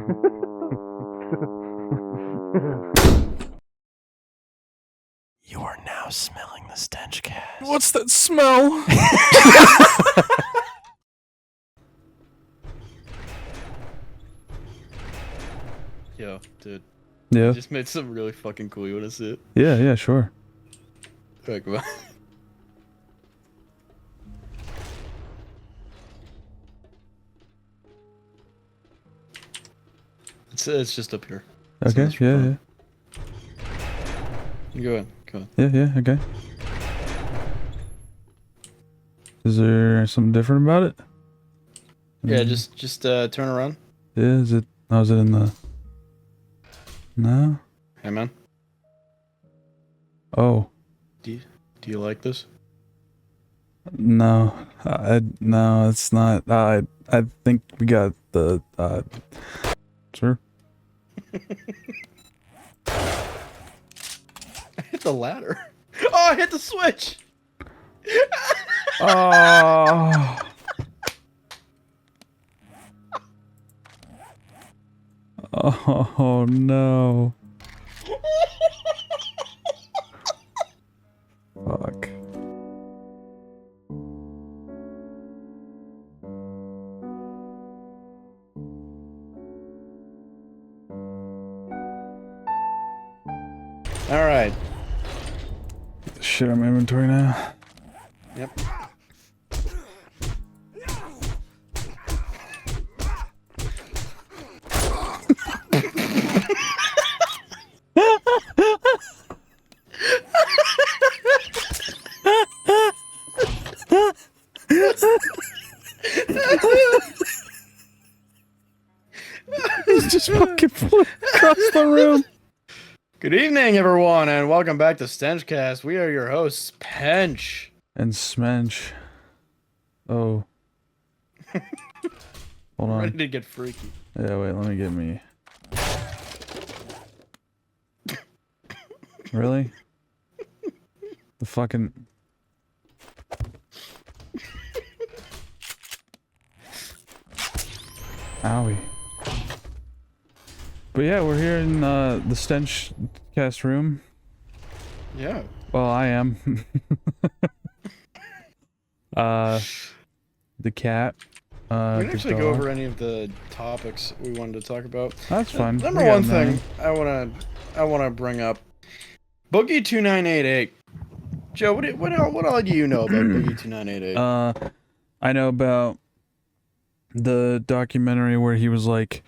You are now smelling the StenchCast. What's that smell? Yo, dude. Yeah. You just made something really fucking cool. You wanna see it? Yeah, sure. Alright, come on. It's just up here. It's Okay, yeah. You go ahead. Go on. Yeah, okay. Is there something different about it? Yeah, just turn around. Yeah, is it in the... No? Hey man, Oh. do you like this? No. No, it's not. I think we got the, Sure. I hit the ladder. Oh, I hit the switch. Oh. Oh no. Fuck. All right. Shit, I'm inventory now. Yep. He's just fucking flew across the room. Good evening, everyone, and welcome back to StenchCast. We are your hosts, Pench. And Smench. Oh. Hold on. Ready to get freaky. Yeah, wait, let me get me. Really? The fucking... Owie. But yeah, we're here in the StenchCast room. Yeah. Well, I am. The cat. We didn't the actually dog. go over any of the topics we wanted to talk about. That's fine. Number one thing I wanna bring up, Boogie 2988. Joe, what all do you know about Boogie 2988? I know about the documentary where he was like,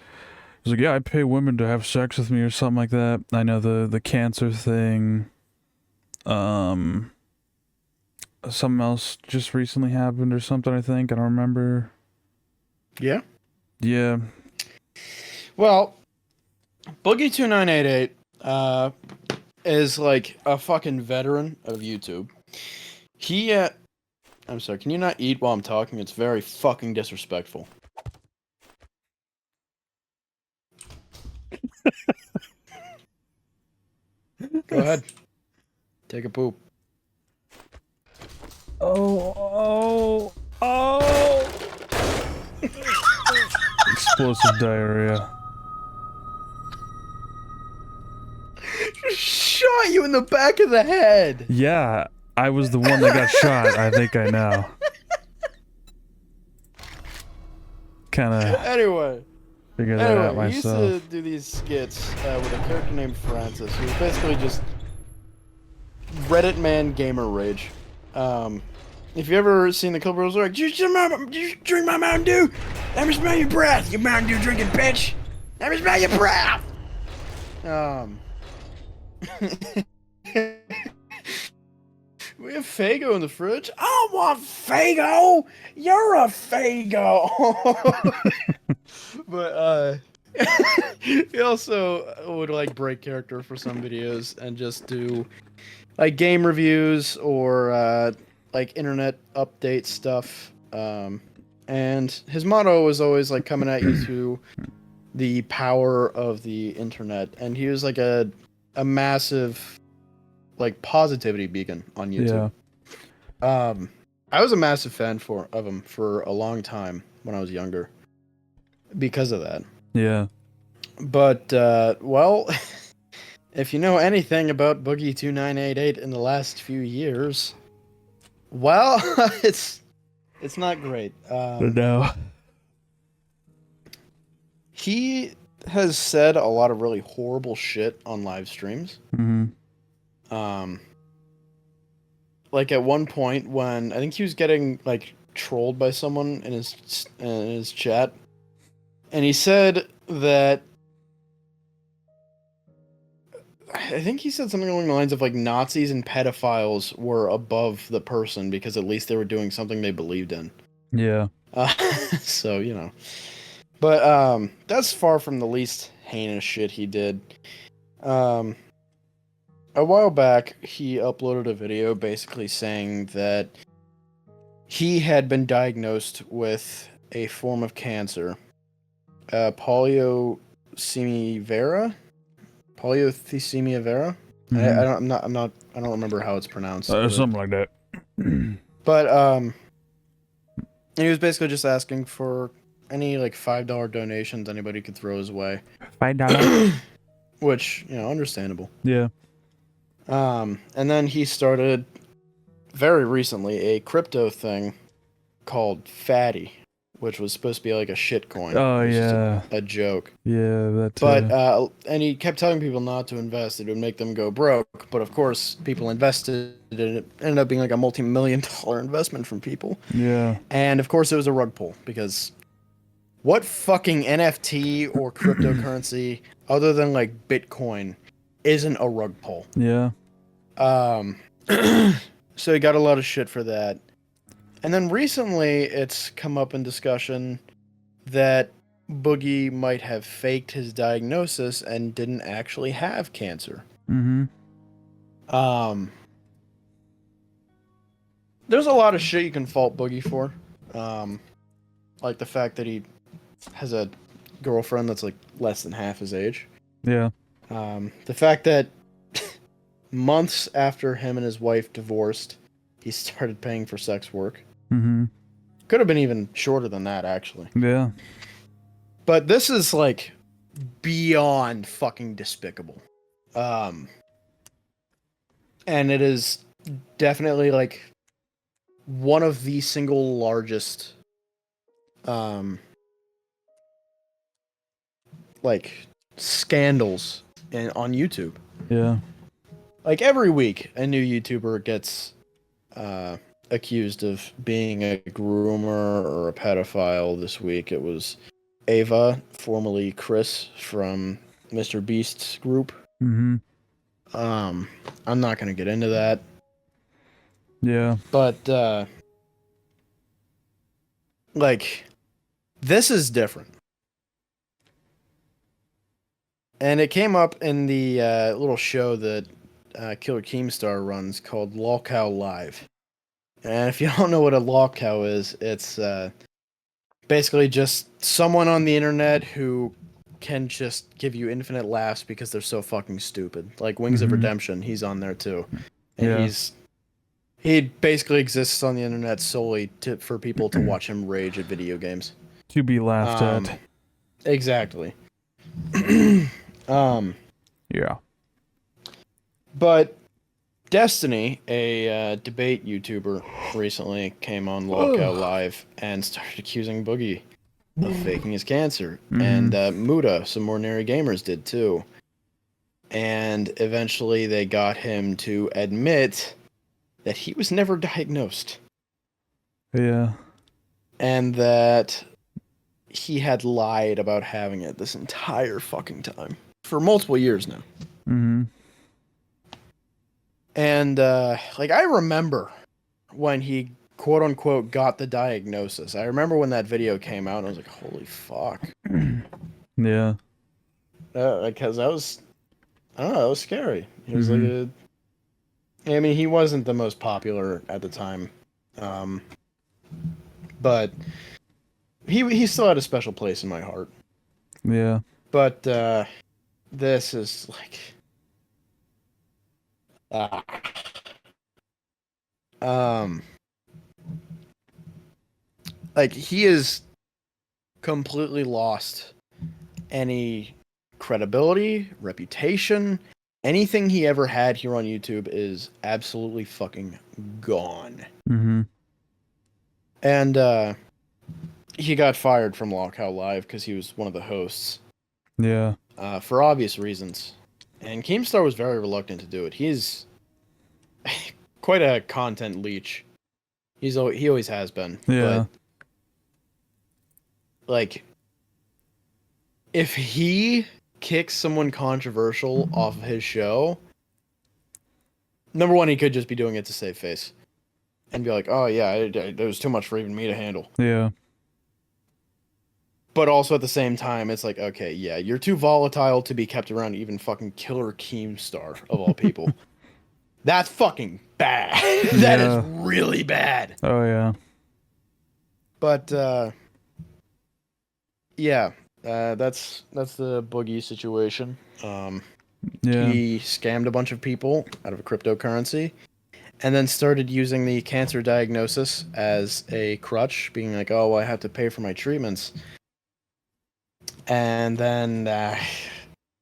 yeah, I pay women to have sex with me or something like that. I know the cancer thing. Something else just recently happened or something, I think. I don't remember. Yeah. Yeah. Well, Boogie 2988 is like a fucking veteran of YouTube. He I'm sorry, can you not eat while I'm talking? It's very fucking disrespectful. Go ahead. Take a poop. Oh. Explosive diarrhea. Shot you in the back of the head. Yeah, I was the one that got shot. I think I know. Kinda Anyway, figured that out he used myself. to do these skits with a character named Francis, who was basically just Reddit man gamer rage. If you ever seen the Clippers, like, did you drink my Mountain Dew? Let me smell your breath, you Mountain Dew drinking bitch. Let me smell your breath. We have Fago in the fridge. I want Fago. You're a Fago. But he also would like break character for some videos and just do like game reviews or like internet update stuff. And his motto was always like coming at you through the power of the internet, and he was like a massive like positivity beacon on YouTube. Yeah. I was a massive fan of him for a long time when I was younger because of that. Yeah. But well, if you know anything about Boogie 2988 in the last few years, well, it's not great. No. He has said a lot of really horrible shit on live streams. Mm-hmm. Um, like at one point when I think he was getting like trolled by someone in his chat, and he said that I think he said something along the lines of like Nazis and pedophiles were above the person because at least they were doing something they believed in. Yeah. Uh, so you know, but that's far from the least heinous shit he did. Um, a while back, he uploaded a video basically saying that he had been diagnosed with a form of cancer, polycythemia vera. Polycythemia vera. Mm-hmm. I don't remember how it's pronounced. Something like that. But he was basically just asking for any like $5 donations anybody could throw his way, $5. which understandable. Yeah. And then he started very recently a crypto thing called Fatty, which was supposed to be like a shit coin. Oh It was just yeah. a joke. Yeah. That. But and he kept telling people not to invest; it would make them go broke. But of course, people invested, and it ended up being like a multi-million-dollar investment from people. Yeah. And of course, it was a rug pull because what fucking NFT or cryptocurrency other than like Bitcoin isn't a rug pull? Yeah. So he got a lot of shit for that. And then recently, it's come up in discussion that Boogie might have faked his diagnosis and didn't actually have cancer. Mm-hmm. There's a lot of shit you can fault Boogie for. Like the fact that he has a girlfriend that's like less than half his age. Yeah. The fact that months after him and his wife divorced, he started paying for sex work. Mm-hmm. Could have been even shorter than that, actually. Yeah. But this is like beyond fucking despicable. And it is definitely like one of the single largest like scandals on YouTube. Yeah. Like every week a new YouTuber gets accused of being a groomer or a pedophile. This week it was Ava, formerly Chris from Mr. Beast's group. Mm-hmm. I'm not gonna get into that. Yeah. But like this is different. And it came up in the little show that Killer Keemstar runs called Lolcow Live. And if you don't know what a lolcow is, it's basically just someone on the internet who can just give you infinite laughs because they're so fucking stupid. Like Wings of Mhm. Redemption, he's on there too. And Yeah. he basically exists on the internet solely for people to watch him rage at video games. To be laughed at. Exactly. Yeah. But Destiny, a debate YouTuber, recently came on Lolcow Live and started accusing Boogie of faking his cancer. Mhm. And Muda, some ordinary gamers, did too. And eventually they got him to admit that he was never diagnosed. Yeah. And that he had lied about having it this entire fucking time. For multiple years now. Mm-hmm. And, like, I remember when he, quote unquote, got the diagnosis. I remember when that video came out, and I was like, holy fuck. Yeah. Because that was, I don't know, that was scary. He was Mhm. like I mean, he wasn't the most popular at the time. But he still had a special place in my heart. Yeah. But, this is like, like he is completely lost any credibility, reputation, anything he ever had here on YouTube is absolutely fucking gone. Mm-hmm. And he got fired from Lockout Live because he was one of the hosts. Yeah. For obvious reasons. And Keemstar was very reluctant to do it. He's quite a content leech. He always has been. Yeah. But, like, if he kicks someone controversial off of his show, number one, he could just be doing it to save face. And be like, oh yeah, it was too much for even me to handle. Yeah. But also at the same time, it's like, okay, yeah, you're too volatile to be kept around even fucking Killer Keemstar, of all people. That's fucking bad. That is really bad. Oh, yeah. But, yeah, that's the Boogie situation. Yeah. He scammed a bunch of people out of a cryptocurrency, and then started using the cancer diagnosis as a crutch, being like, oh, I have to pay for my treatments. And then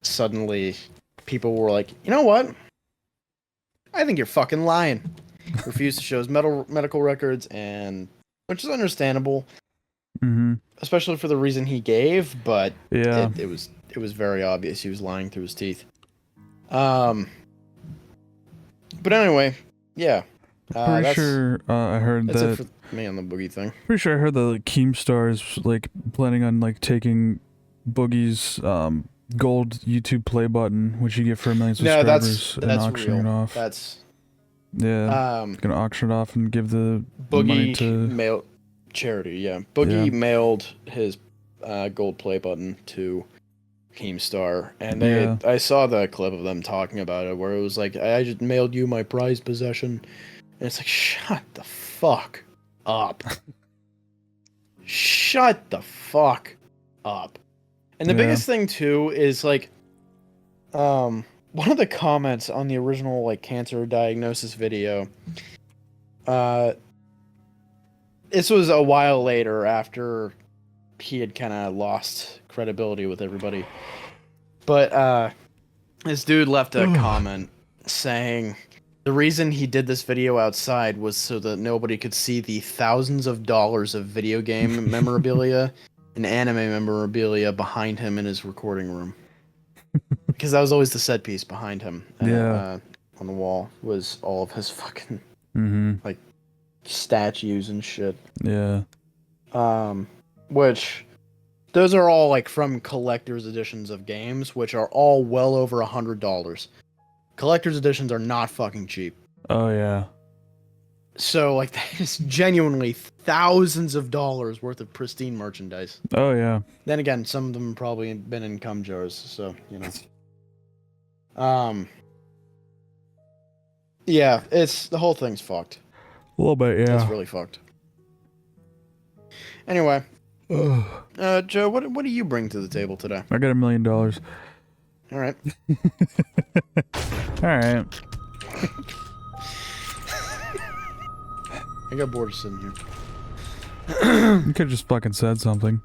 suddenly people were like, you know what? I think you're fucking lying. Refused to show his medical records, and which is understandable, especially for the reason he gave. But yeah, it was very obvious he was lying through his teeth. But anyway, yeah. Pretty sure I heard that's that. it for me on the Boogie thing. Pretty sure I heard that like, Keemstar is like planning on like taking Boogie's gold YouTube play button, which you get for 1 million subscribers, and auctioning it off. That's gonna auction it off and give the Boogie money to mail charity. Yeah, Boogie mailed his gold play button to Keemstar, and I saw the clip of them talking about it, where it was like, I just mailed you my prized possession, and it's like, shut the fuck up. Shut the fuck up. And the biggest thing too is like, one of the comments on the original like cancer diagnosis video, this was a while later after he had kind of lost credibility with everybody, but this dude left a comment saying the reason he did this video outside was so that nobody could see the thousands of dollars of video game memorabilia and anime memorabilia behind him in his recording room. Because that was always the set piece behind him. On the wall was all of his fucking like statues and shit. Yeah. Which those are all like from collector's editions of games, which are all well over $100. Collector's editions are not fucking cheap. Oh yeah. So like that is genuinely thousands of dollars worth of pristine merchandise. Oh yeah. Then again, some of them probably been in cum jars, so you know. Yeah, the whole thing's fucked. A little bit, yeah. It's really fucked. Anyway, Joe, what do you bring to the table today? I got $1 million. All right. All right. I got bored of sitting here. You could have just fucking said something.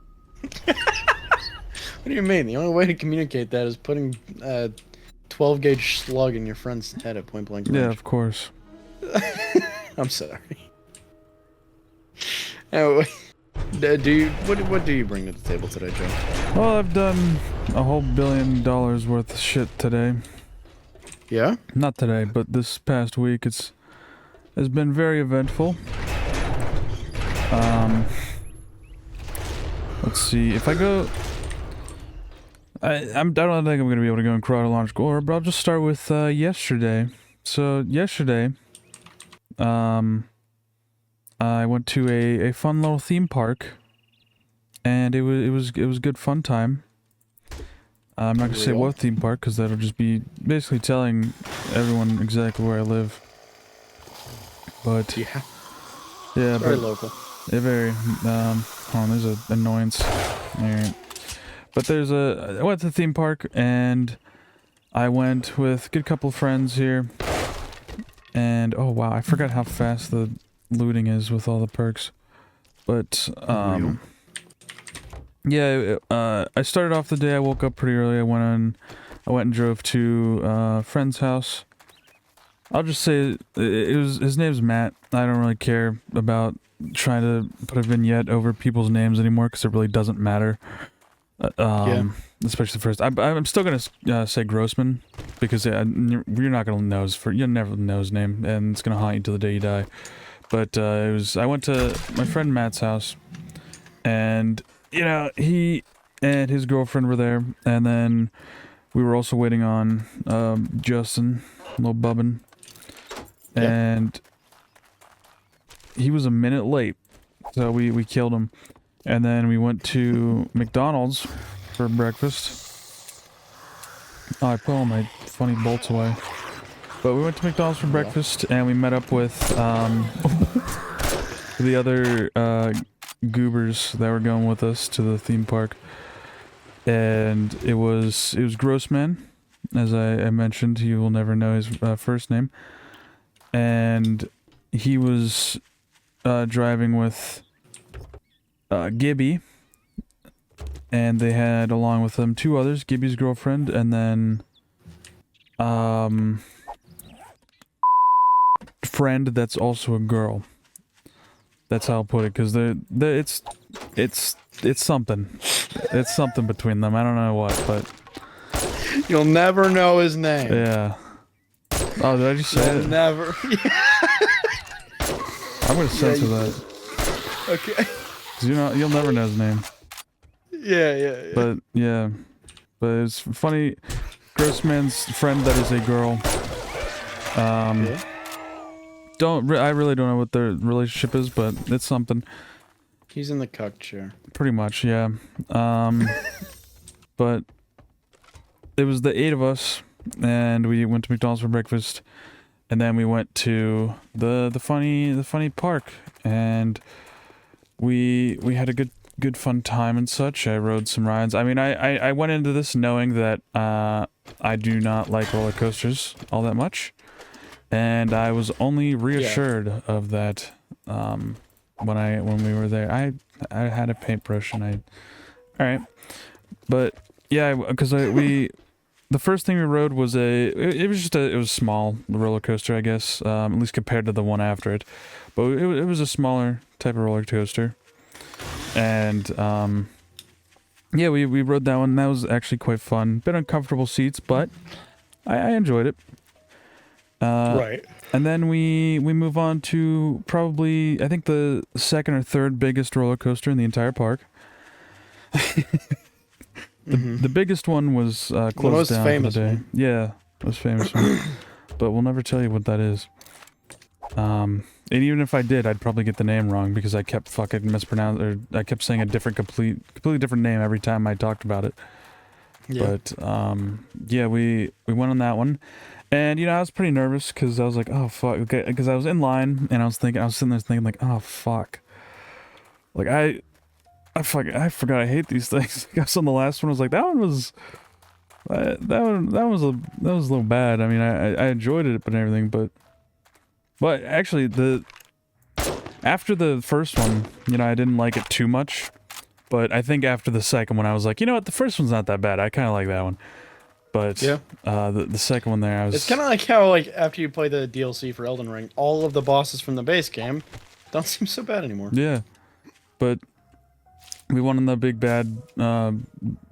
What do you mean? The only way to communicate that is putting a 12-gauge slug in your friend's head at point blank range. Yeah, of course. I'm sorry. Anyway, what do you bring to the table today, Joe? Well, I've done a whole $1 billion worth of shit today. Yeah? Not today, but this past week it's been very eventful. Let's see, if I go... I don't think I'm going to be able to go in chronological order, but I'll just start with yesterday. So, yesterday, I went to a fun little theme park, and it was good fun time. I'm not going to say what theme park, because that'll just be basically telling everyone exactly where I live. But... Yeah. Yeah, it's very local. Yeah, very. Hold on, there's an annoyance. Alright. But I went to the theme park, and I went with a good couple of friends here. And, oh wow, I forgot how fast the looting is with all the perks. But, Yeah, I started off the day. I woke up pretty early. I went and drove to a friend's house. I'll just say it was his name's Matt. I don't really care about trying to put a vignette over people's names anymore because it really doesn't matter. Especially the first. I'm still gonna say Grossman because you're not gonna know you'll never know his name, and it's gonna haunt you till the day you die. But I went to my friend Matt's house, and he and his girlfriend were there, and then we were also waiting on Justin, little Bubbin, and he was a minute late, so we killed him, and then we went to McDonald's for breakfast. Oh, I put all my funny bolts away. But we went to McDonald's for breakfast, and we met up with the other goobers that were going with us to the theme park, and it was Grossman, as I mentioned. You will never know his first name, and he was driving with Gibby, and they had along with them two others, Gibby's girlfriend, and then friend that's also a girl. That's how I'll put it, because it's something. It's something between them. I don't know what, but you'll never know his name. Yeah. Oh, did I just say it? Never. I'm gonna censor that. Okay. 'Cause you'll never know his name. Yeah. But it's funny. Grossman's friend that is a girl. I really don't know what their relationship is, but it's something. He's in the cuck chair. Pretty much, yeah. But it was the 8 of us, and we went to McDonald's for breakfast, and then we went to the funny park, and we had a good fun time and such. I rode some rides. I mean, I went into this knowing that I do not like roller coasters all that much, and I was only reassured of that when we were there. I had a paintbrush and all right, but yeah, because the first thing we rode was it was small roller coaster, I guess, at least compared to the one after it, but it was a smaller type of roller coaster, and yeah, we rode that one. That was actually quite fun. Bit uncomfortable seats, but I enjoyed it. Right. And then we move on to probably, I think, the second or third biggest roller coaster in the entire park. The biggest one was closed down for the day. One. Yeah, most famous one. But we'll never tell you what that is. And even if I did, I'd probably get the name wrong because I kept fucking mispronouncing, or I kept saying a completely different name every time I talked about it. Yeah. But yeah, we went on that one. And, I was pretty nervous because I was like, oh, fuck. Because I was in line, and I was sitting there thinking, like, oh, fuck. Like, I forgot I hate these things. I was on the last one, I was like, that one was a little bad. I mean, I enjoyed it, but everything, but actually, after the first one, I didn't like it too much. But I think after the second one, I was like, you know what, the first one's not that bad. I kind of like that one. But yeah, the second one there, It's kind of like how after you play the DLC for Elden Ring, all of the bosses from the base game don't seem so bad anymore. Yeah, but we went on the big bad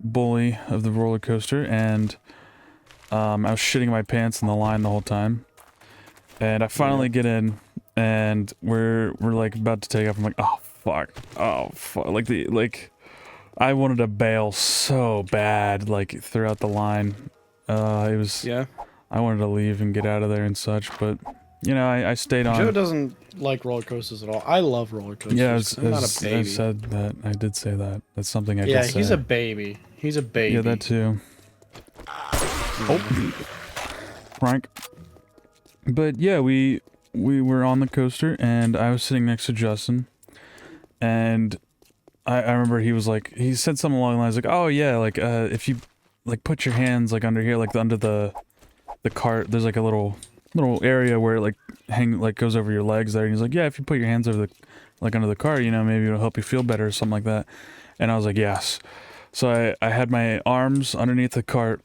bully of the roller coaster, and I was shitting my pants in the line the whole time. And I finally get in, and we're like about to take off. I'm like, oh fuck, like I wanted to bail so bad, like, throughout the line. It was... Yeah. I wanted to leave and get out of there and such, but, I stayed on. Joe doesn't like roller coasters at all. I love roller coasters. Yeah, I'm not a baby. I said that. I did say that. That's something I did say. Yeah, he's a baby. He's a baby. Yeah, that too. Oh. Frank. But, yeah, we were on the coaster, and I was sitting next to Justin, and... I remember he said something along the lines like, oh yeah, like, if you, like, put your hands, like, under here, like, under the cart, there's, like, a little area where it, like, goes over your legs there, and he's like, yeah, if you put your hands over under the cart, maybe it'll help you feel better or something like that. And I was like, yes. So I had my arms underneath the cart,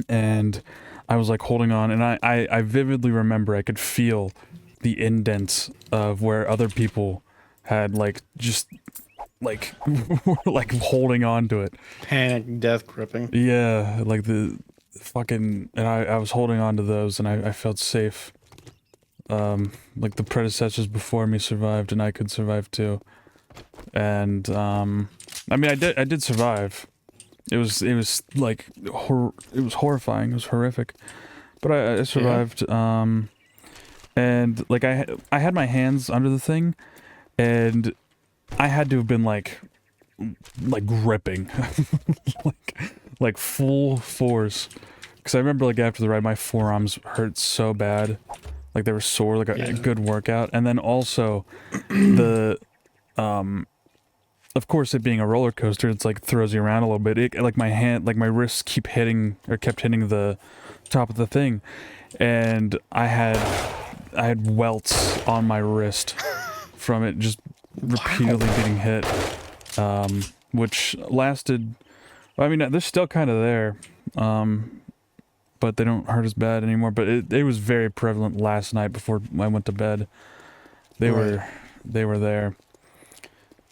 and I was like holding on, and I vividly remember I could feel the indents of where other people had like just like were like holding on to it. Panic, death gripping. Yeah, like the fucking, and I was holding on to those, and I felt safe. Like the predecessors before me survived, and I could survive too. And I mean, I did survive. It was like it was horrifying. It was horrific, but I survived. Yeah. And like I had my hands under the thing, and I had to have been like gripping, like full force. Because I remember like after the ride, my forearms hurt so bad, like they were sore, like a good workout. And then also the of course, it being a roller coaster, it's like throws you around a little bit. It, like my wrists kept hitting the top of the thing, and I had welts on my wrist from it just repeatedly getting hit, which lasted. I mean, they're still kind of there, but they don't hurt as bad anymore. But it was very prevalent last night before I went to bed. They were there,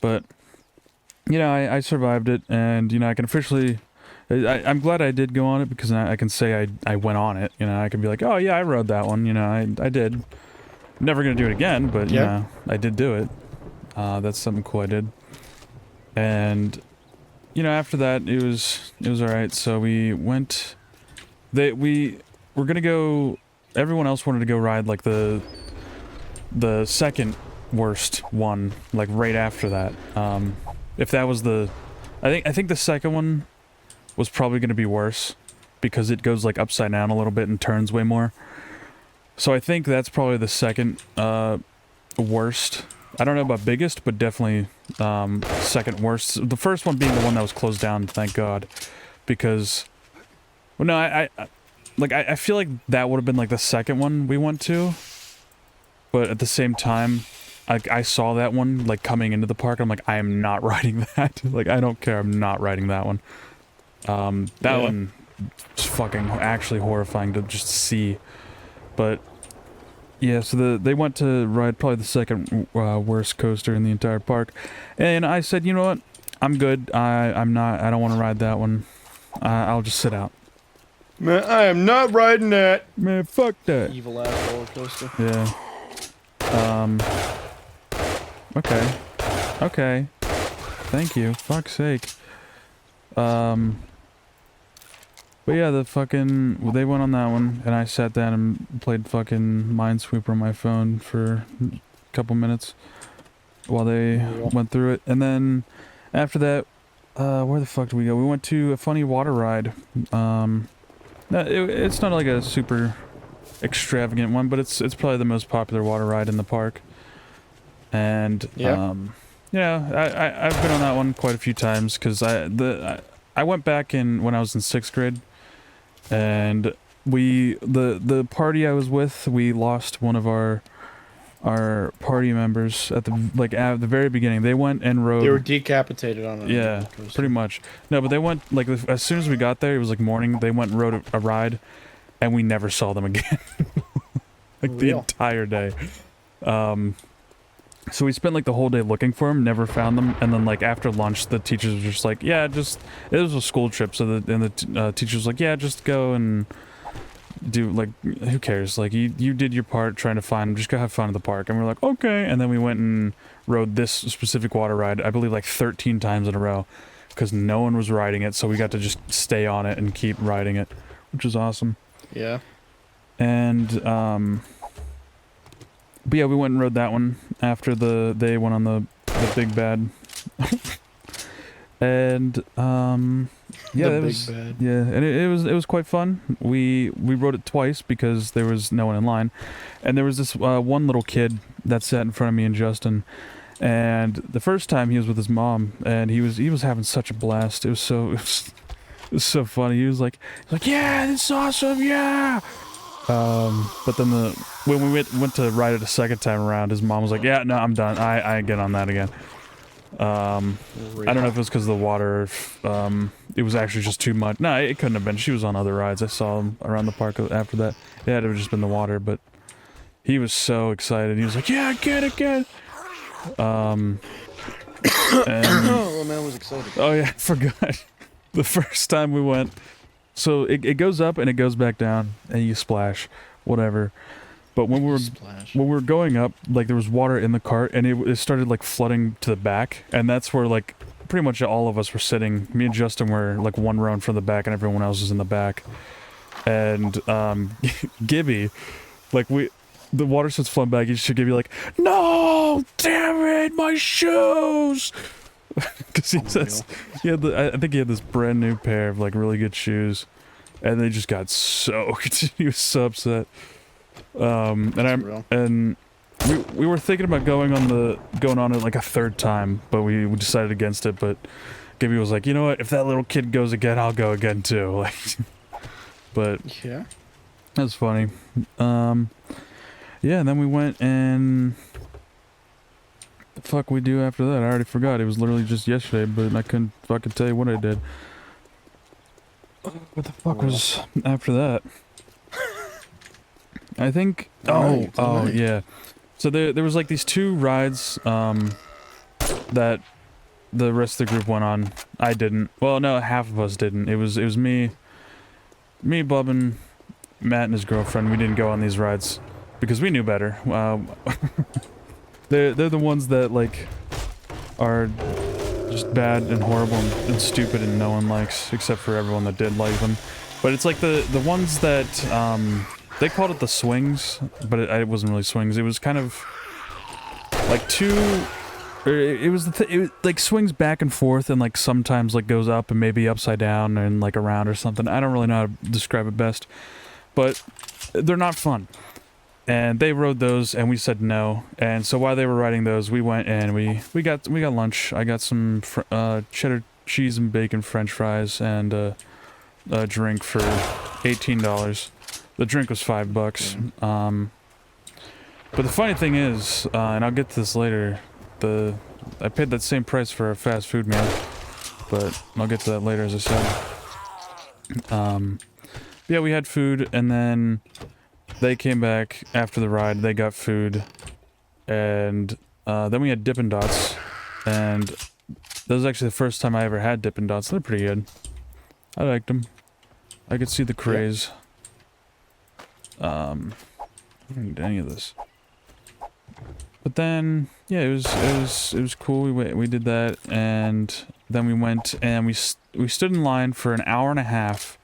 but. You know, I survived it, and, you know, I can officially... I'm glad I did go on it, because I can say I went on it. You know, I can be like, oh, yeah, I rode that one. You know, I did. Never gonna do it again, but, you know, I did do it. That's something cool I did. And, you know, after that, it was alright. So we went... We were gonna go... Everyone else wanted to go ride, like, the second worst one, like, right after that. If that was the... I think the second one was probably going to be worse, because it goes like upside down a little bit and turns way more. So I think that's probably the second worst. I don't know about biggest, but definitely second worst. The first one being the one that was closed down, thank God. Because... Well, no, I feel like that would have been like the second one we went to. But at the same time... I saw that one, like, coming into the park. I'm like, I am not riding that. Like, I don't care. I'm not riding that one. That one was fucking actually horrifying to just see. But, yeah, so they went to ride probably the second worst coaster in the entire park. And I said, you know what? I'm good. I don't want to ride that one. I'll just sit out. Man, I am not riding that. Man, fuck that. Evil ass roller coaster. Yeah. Okay. Okay. Thank you. Fuck's sake. But yeah, the fucking... They went on that one, and I sat down and played fucking Minesweeper on my phone for a couple minutes while they went through it. And then, after that, where the fuck did we go? We went to a funny water ride. It's not like a super extravagant one, but it's probably the most popular water ride in the park. And yeah, I've been on that one quite a few times, because I went back when I was in 6th grade, and the party I was with, we lost one of our party members at the very beginning. They went and rode. They were decapitated on it. Yeah, pretty much. No, but they went like as soon as we got there, it was like morning. They went and rode a ride, and we never saw them again. Like the entire day. So we spent like the whole day looking for them, never found them, and then like after lunch, the teachers were just like, "Yeah, it was a school trip." So the teacher was like, "Yeah, just go and do like, who cares? Like you did your part trying to find them. Just go have fun at the park." And we're like, "Okay." And then we went and rode this specific water ride, I believe like 13 times in a row, because no one was riding it, so we got to just stay on it and keep riding it, which was awesome. Yeah. And but yeah, we went and rode that one after they went on the big bad. And yeah, and it was quite fun. We rode it twice because there was no one in line, and there was this one little kid that sat in front of me and Justin. And the first time he was with his mom, and he was having such a blast. It was so funny. He was like, "Yeah, this is awesome, yeah." But then when we went to ride it a second time around, his mom was like, "Yeah, no, I'm done. I ain't get on that again." I don't know if it was because of the water, or if it was actually just too much. No, it couldn't have been. She was on other rides. I saw him around the park after that. It had to have just been the water, but he was so excited. He was like, yeah, get it. And, Oh man, was excited. oh yeah, I forgot. The first time we went, so it goes up and it goes back down, and you splash, whatever. But when we were going up, like there was water in the cart, and it started like flooding to the back, and that's where like pretty much all of us were sitting. Me and Justin were like one row in front of the back, and everyone else was in the back. And Gibby, like the water starts flowing back. You should Gibby like, no, damn it, my shoes. Because he says I think he had this brand new pair of like really good shoes, and they just got soaked. He was so upset. And we were thinking about going on it like a third time, but we decided against it. But Gibby was like, you know what? If that little kid goes again, I'll go again too. Like, but yeah, that's funny. Yeah. And then we went and the fuck we do after that? I already forgot. It was literally just yesterday, but I couldn't fucking tell you what I did. What the fuck was after that? I think. Oh, yeah. So there was like these two rides that the rest of the group went on. I didn't. Well, no, half of us didn't. It was me, Bub, and Matt and his girlfriend. We didn't go on these rides because we knew better. They're the ones that like are just bad and horrible and stupid and no one likes, except for everyone that did like them. But it's like the ones that they called it the swings, but it wasn't really swings. It was kind of like it was like swings back and forth, and like sometimes like goes up and maybe upside down and like around or something. I don't really know how to describe it best, but they're not fun. And they rode those, and we said no. And so while they were riding those, we went and we got lunch. I got some cheddar cheese and bacon French fries and a drink for $18. The drink was $5. But the funny thing is, and I'll get to this later, I paid that same price for a fast food meal, but I'll get to that later, as I said. Yeah, we had food, and then they came back after the ride. They got food, and then we had Dippin' Dots, and that was actually the first time I ever had Dippin' Dots. They're pretty good. I liked them. I could see the craze. I don't need any of this. But then, yeah, it was cool. We did that, and then we went and we stood in line for an hour and a half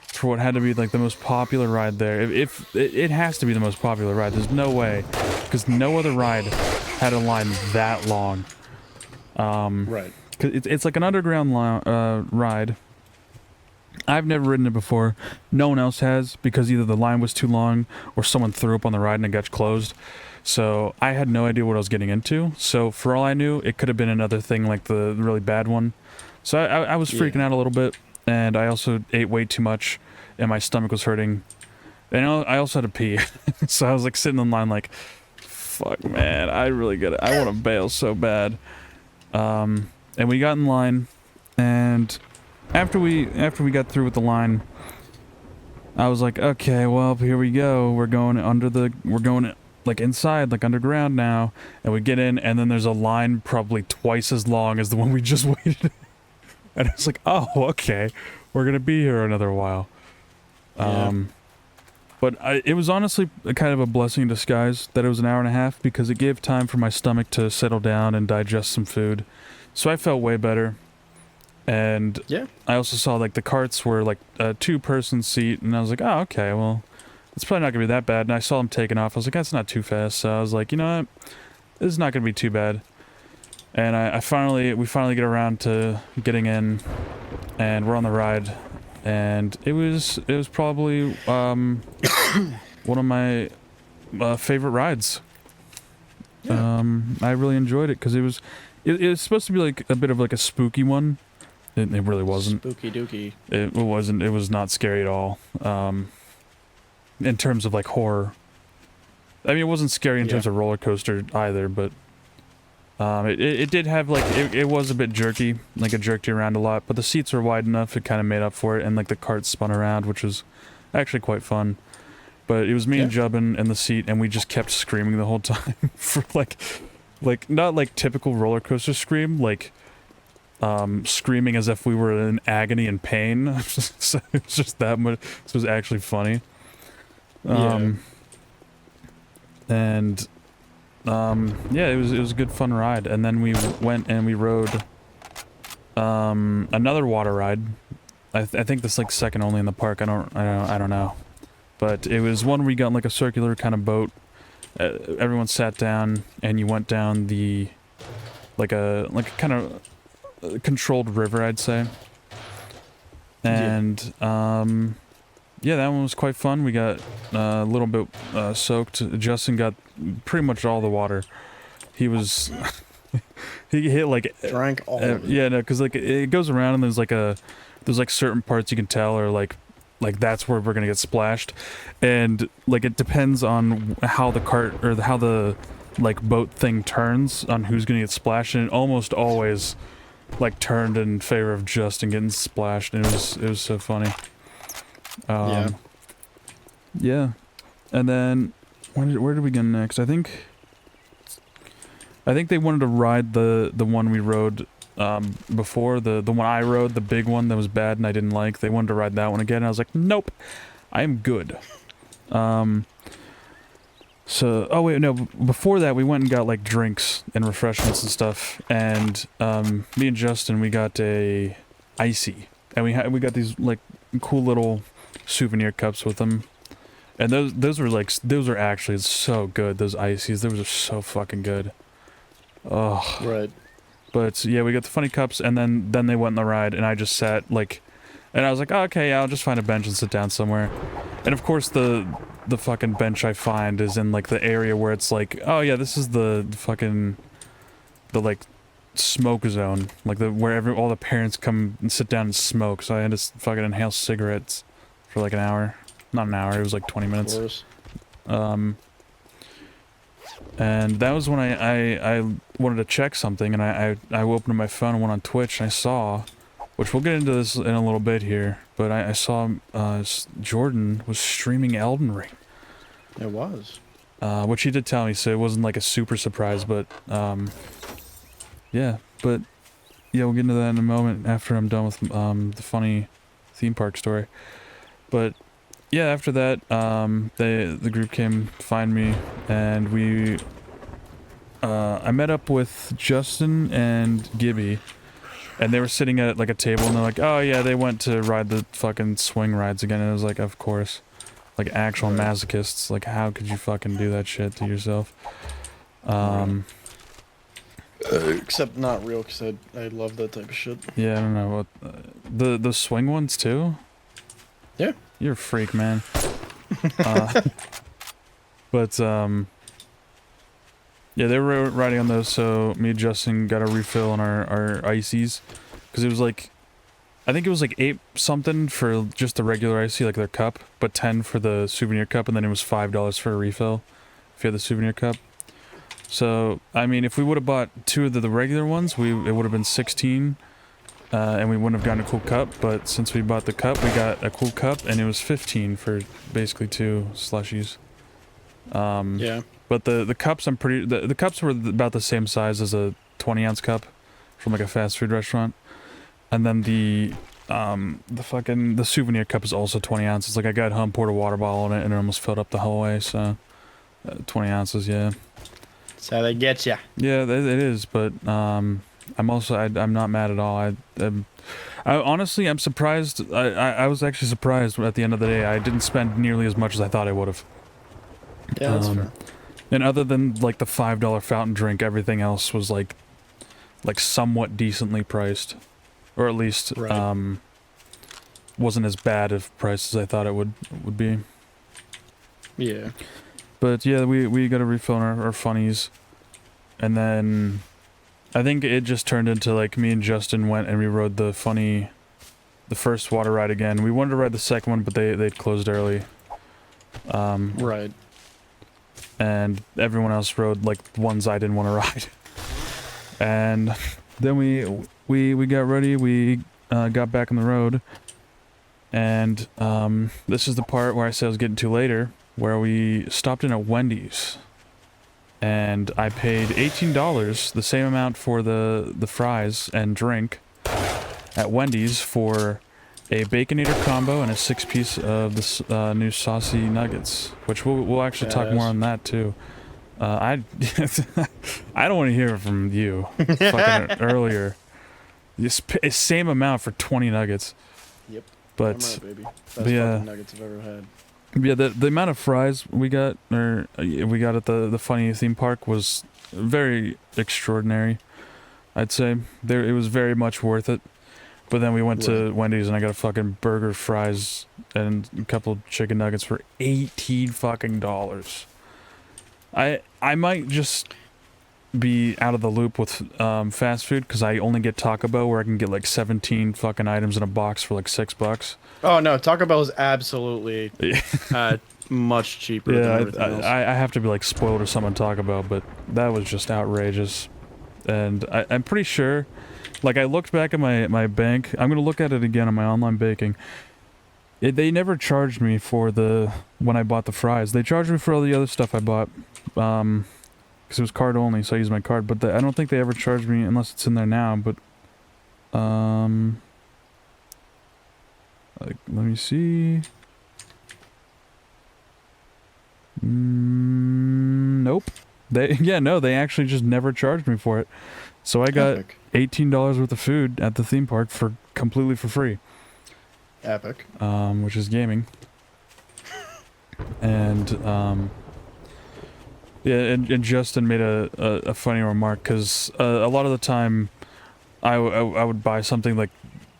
for what had to be like the most popular ride there. If it has to be the most popular ride. There's no way, because no other ride had a line that long. Right. Cause it's like an underground ride. I've never ridden it before. No one else has, because either the line was too long or someone threw up on the ride and it got closed. So I had no idea what I was getting into. So for all I knew, it could have been another thing like the really bad one. So I was freaking out a little bit, and I also ate way too much, and my stomach was hurting. And I also had to pee. So I was like sitting in line like, fuck man, I really get it. I want to bail so bad. And we got in line, and after we got through with the line, I was like, okay, well, here we go. We're going like inside, like underground now, and we get in, and then there's a line probably twice as long as the one we just waited. And I was like, oh, okay, we're gonna be here another while. Yeah. But it was honestly kind of a blessing in disguise that it was an hour and a half, because it gave time for my stomach to settle down and digest some food. So I felt way better. And yeah, I also saw like the carts were like a 2-person seat, and I was like, oh, okay, well, it's probably not gonna be that bad. And I saw them taking off. I was like, that's not too fast. So I was like, you know what, this is not gonna be too bad. And we finally get around to getting in, and we're on the ride, and it was probably one of my favorite rides. Yeah. I really enjoyed it because it was supposed to be like a bit of like a spooky one. It really wasn't. Spooky dooky. It wasn't. It was not scary at all. In terms of like horror. I mean, it wasn't scary in terms of roller coaster either, but It did have like it was a bit jerky, like it jerked you around a lot, but the seats were wide enough it kind of made up for it, and like the cart spun around, which was actually quite fun. But it was me and Jubbin in the seat, and we just kept screaming the whole time for like not like typical roller coaster scream, like screaming as if we were in agony and pain. So it was just that much. This was actually funny. And yeah, it was a good fun ride. And then we went and we rode another water ride. I think that's like second only in the park. I don't know, but it was one where you got like a circular kind of boat. Everyone sat down and you went down the like a kind of controlled river, I'd say. And yeah, that one was quite fun. We got a little bit soaked. Justin got pretty much all the water. He was he hit like drank all of it. Yeah, no, because like it goes around and there's like certain parts you can tell are like that's where we're gonna get splashed, and like it depends on how the cart or how the like boat thing turns on who's gonna get splashed, and it almost always like turned in favor of Justin getting splashed, and it was so funny. Yeah, and then where did we go next? I think they wanted to ride the one we rode before, the one I rode, the big one that was bad and I didn't like. They wanted to ride that one again, and I was like, nope, I am good. So, oh wait, no, before that we went and got like drinks and refreshments and stuff, and me and Justin, we got a icy, and we got these like cool little souvenir cups with them, and those were actually so good. Those ices, those are so fucking good. Oh, right. But yeah, we got the funny cups, and then they went on the ride, and I just sat like, and I was like, oh, okay, yeah, I'll just find a bench and sit down somewhere. And of course the fucking bench I find is in like the area where it's like, oh yeah, this is the fucking like smoke zone, like where all the parents come and sit down and smoke. So I had to fucking inhale cigarettes for like an hour. Not an hour, it was like 20 minutes. Of course. And that was when I wanted to check something, and I opened my phone and went on Twitch, and I saw, which we'll get into this in a little bit here, but I saw Jordan was streaming Elden Ring. It was. Which he did tell me, so it wasn't like a super surprise, but yeah, we'll get into that in a moment after I'm done with the funny theme park story. But yeah, after that, the group came to find me, and I met up with Justin and Gibby, and they were sitting at like a table, and they're like, oh yeah, they went to ride the fucking swing rides again, and I was like, of course. Like actual masochists, like how could you fucking do that shit to yourself? Except not real, because I love that type of shit. Yeah, I don't know what the swing ones too. Yeah, you're a freak, man. But yeah, they were riding on those, so me and Justin got a refill on our ices, because it was like, I think it was like 8 something for just the regular icy, like their cup, but 10 for the souvenir cup, and then it was $5 for a refill if you had the souvenir cup. So I mean, if we would have bought 2 of the regular ones, it would have been 16, and we wouldn't have gotten a cool cup. But since we bought the cup, we got a cool cup, and it was 15 for basically 2 slushies. Yeah. But the cups, the cups were about the same size as a 20-ounce cup from like a fast food restaurant. And then the souvenir cup is also 20 ounces. Like I got home, poured a water bottle in it, and it almost filled up the whole way. So, 20 ounces, yeah. That's how they get ya. Yeah, it is. But I'm not mad at all. Honestly, I'm surprised. I was actually surprised at the end of the day. I didn't spend nearly as much as I thought I would have. Yeah, that's fair. And other than like the $5 fountain drink, everything else was like somewhat decently priced. Or at least, right. Wasn't as bad of price as I thought it would be. Yeah. But yeah, we got a refill on our funnies. And then, I think it just turned into like me and Justin went and we rode the first water ride again. We wanted to ride the second one, but they'd closed early. Right. And everyone else rode like ones I didn't want to ride. And then we got ready. We got back on the road, and this is the part where I said I was getting to later, where we stopped in at Wendy's, and I paid $18, the same amount for the fries and drink at Wendy's for a Baconator combo and a 6-piece of the new saucy nuggets, which we'll actually talk more on that too. I I don't want to hear it from you fucking earlier. Same amount for 20 nuggets. Yep. But right, baby. Best yeah, fucking nuggets I've ever had. Yeah, the amount of fries we got at the funny theme park was very extraordinary. I'd say it was very much worth it. But then we went to Wendy's and I got a fucking burger, fries, and a couple chicken nuggets for $18 fucking dollars. I might just be out of the loop with fast food because I only get Taco Bell where I can get like 17 fucking items in a box for like $6. Oh no, Taco Bell is absolutely much cheaper than everything else. I have to be like spoiled or something Taco Bell, but that was just outrageous. And I'm pretty sure, like I looked back at my bank, I'm gonna look at it again on my online banking. They never charged me for when I bought the fries. They charged me for all the other stuff I bought, because it was card only, so I used my card. But I don't think they ever charged me unless it's in there now. But like, let me see. Nope. They actually just never charged me for it. So I got $18 worth of food at the theme park completely for free. Epic. Which is gaming. And yeah, and Justin made a funny remark because a lot of the time I would buy something like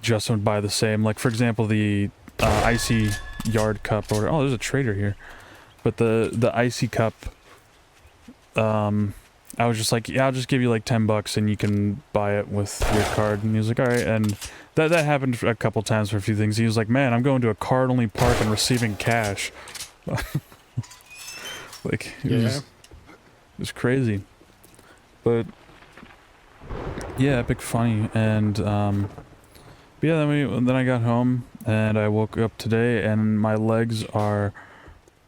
Justin would buy the same. Like for example, the icy yard cup or there's a trader here, but the icy cup. I was just like, yeah, I'll just give you like $10 and you can buy it with your card. And he was like, all right. And that happened a couple times for a few things. He was like, man, I'm going to a card-only park and receiving cash. Like, it was crazy. But yeah, epic funny. And but yeah, then I got home and I woke up today and my legs are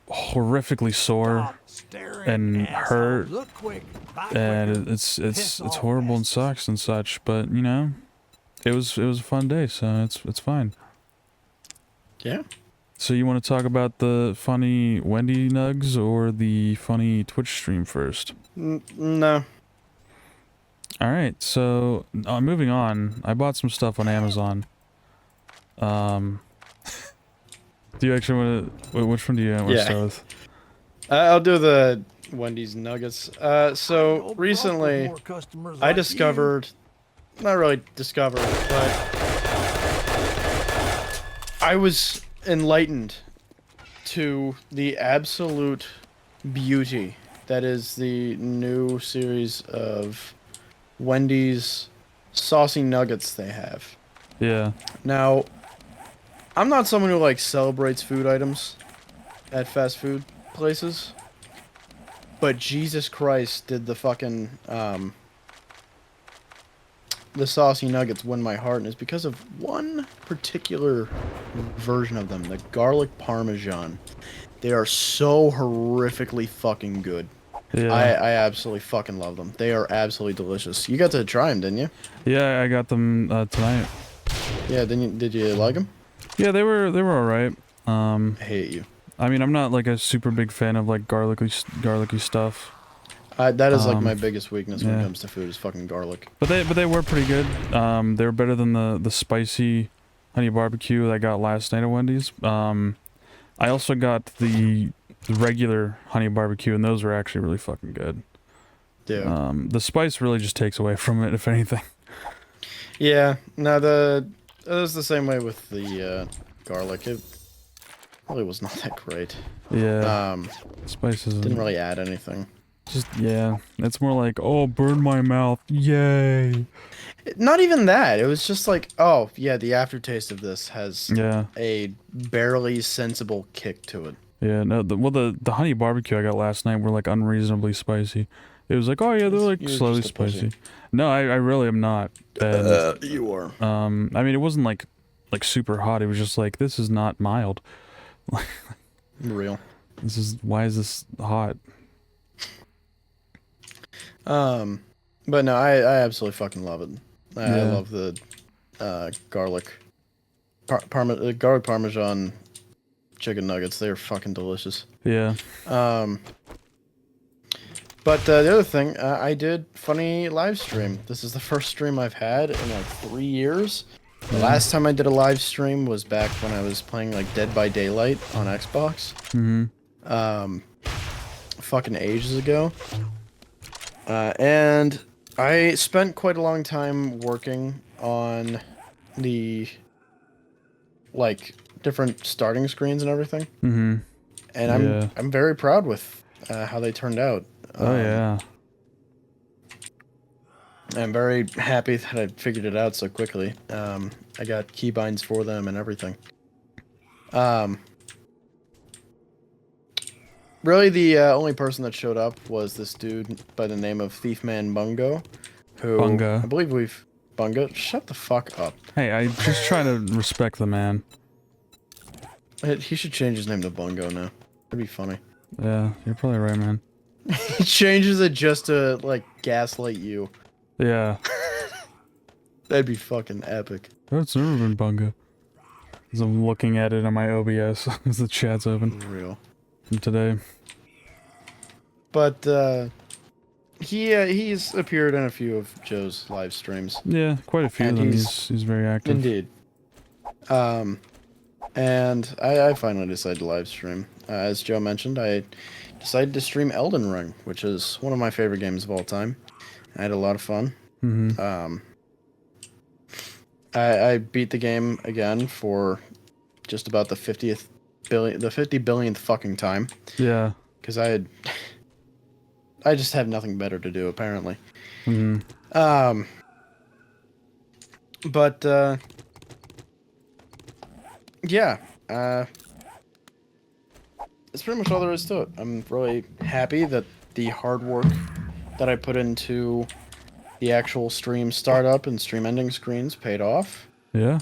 horrifically sore and hurt, and it's horrible and sucks and such. But you know, it was a fun day, so it's fine. Yeah. So you want to talk about the funny Wendy nugs or the funny Twitch stream first? No. All right. So moving on. I bought some stuff on Amazon. Do you actually want to? Which one do you want to start with? I'll do the Wendy's nuggets. So recently, I discovered, not really discovered, but I was enlightened to the absolute beauty that is the new series of Wendy's saucy nuggets they have. Yeah. Now, I'm not someone who like celebrates food items at fast food places, but Jesus Christ, did the fucking the saucy nuggets win my heart, and it's because of one particular version of them, the garlic parmesan. They are so horrifically fucking good. Yeah. I absolutely fucking love them. They are absolutely delicious. You got to try them, didn't you? Yeah, I got them tonight. Yeah, did you like them? Yeah, they were all right. I hate you. I mean, I'm not like a super big fan of like garlicky stuff. That is like my biggest weakness when it comes to food is fucking garlic. But they were pretty good. They were better than the spicy honey barbecue that I got last night at Wendy's. I also got the regular honey barbecue, and those were actually really fucking good. Yeah. The spice really just takes away from it, if anything. Yeah. No, it was the same way with the garlic. It really was not that great. Yeah. Spices didn't really add anything. Just it's more like, oh, burn my mouth, yay. Not even that. It was just like, oh yeah, the aftertaste of this has a barely sensible kick to it. Yeah, no, the honey barbecue I got last night were like unreasonably spicy. It was like, oh yeah, they're like You're slowly just a pussy. spicy. No, I really am not. And You are. I mean, it wasn't like super hot. It was just like, this is not mild. Real. Why is this hot? But no, I absolutely fucking love it. I love the garlic garlic parmesan chicken nuggets. They're fucking delicious. Yeah. But the other thing, I did funny live stream. This is the first stream I've had in like 3 years. The last time I did a live stream was back when I was playing like Dead by Daylight on Xbox. Fucking ages ago. And I spent quite a long time working on the like different starting screens and everything. And I'm very proud with how they turned out. Oh yeah. I'm very happy that I figured it out so quickly. I got keybinds for them and everything. Really, the only person that showed up was this dude by the name of Thiefman Bungo, who Bunga. I believe we've... Bungo? Shut the fuck up. Hey, I'm just trying to respect the man. He should change his name to Bungo now. That'd be funny. Yeah, you're probably right, man. He changes it just to, like, gaslight you. Yeah. That'd be fucking epic. That's never been Bunga. As I'm looking at it on my OBS as the chat's open. Real. From today. But, he's appeared in a few of Joe's live streams. Yeah, quite a few of them. He's very active. Indeed. And I finally decided to live stream. As Joe mentioned, I decided to stream Elden Ring, which is one of my favorite games of all time. I had a lot of fun. I beat the game again for just about the 50 billionth fucking time. Yeah. Because I just have nothing better to do, apparently. But, yeah. That's pretty much all there is to it. I'm really happy that the hard work that I put into the actual stream startup and stream ending screens paid off. Yeah.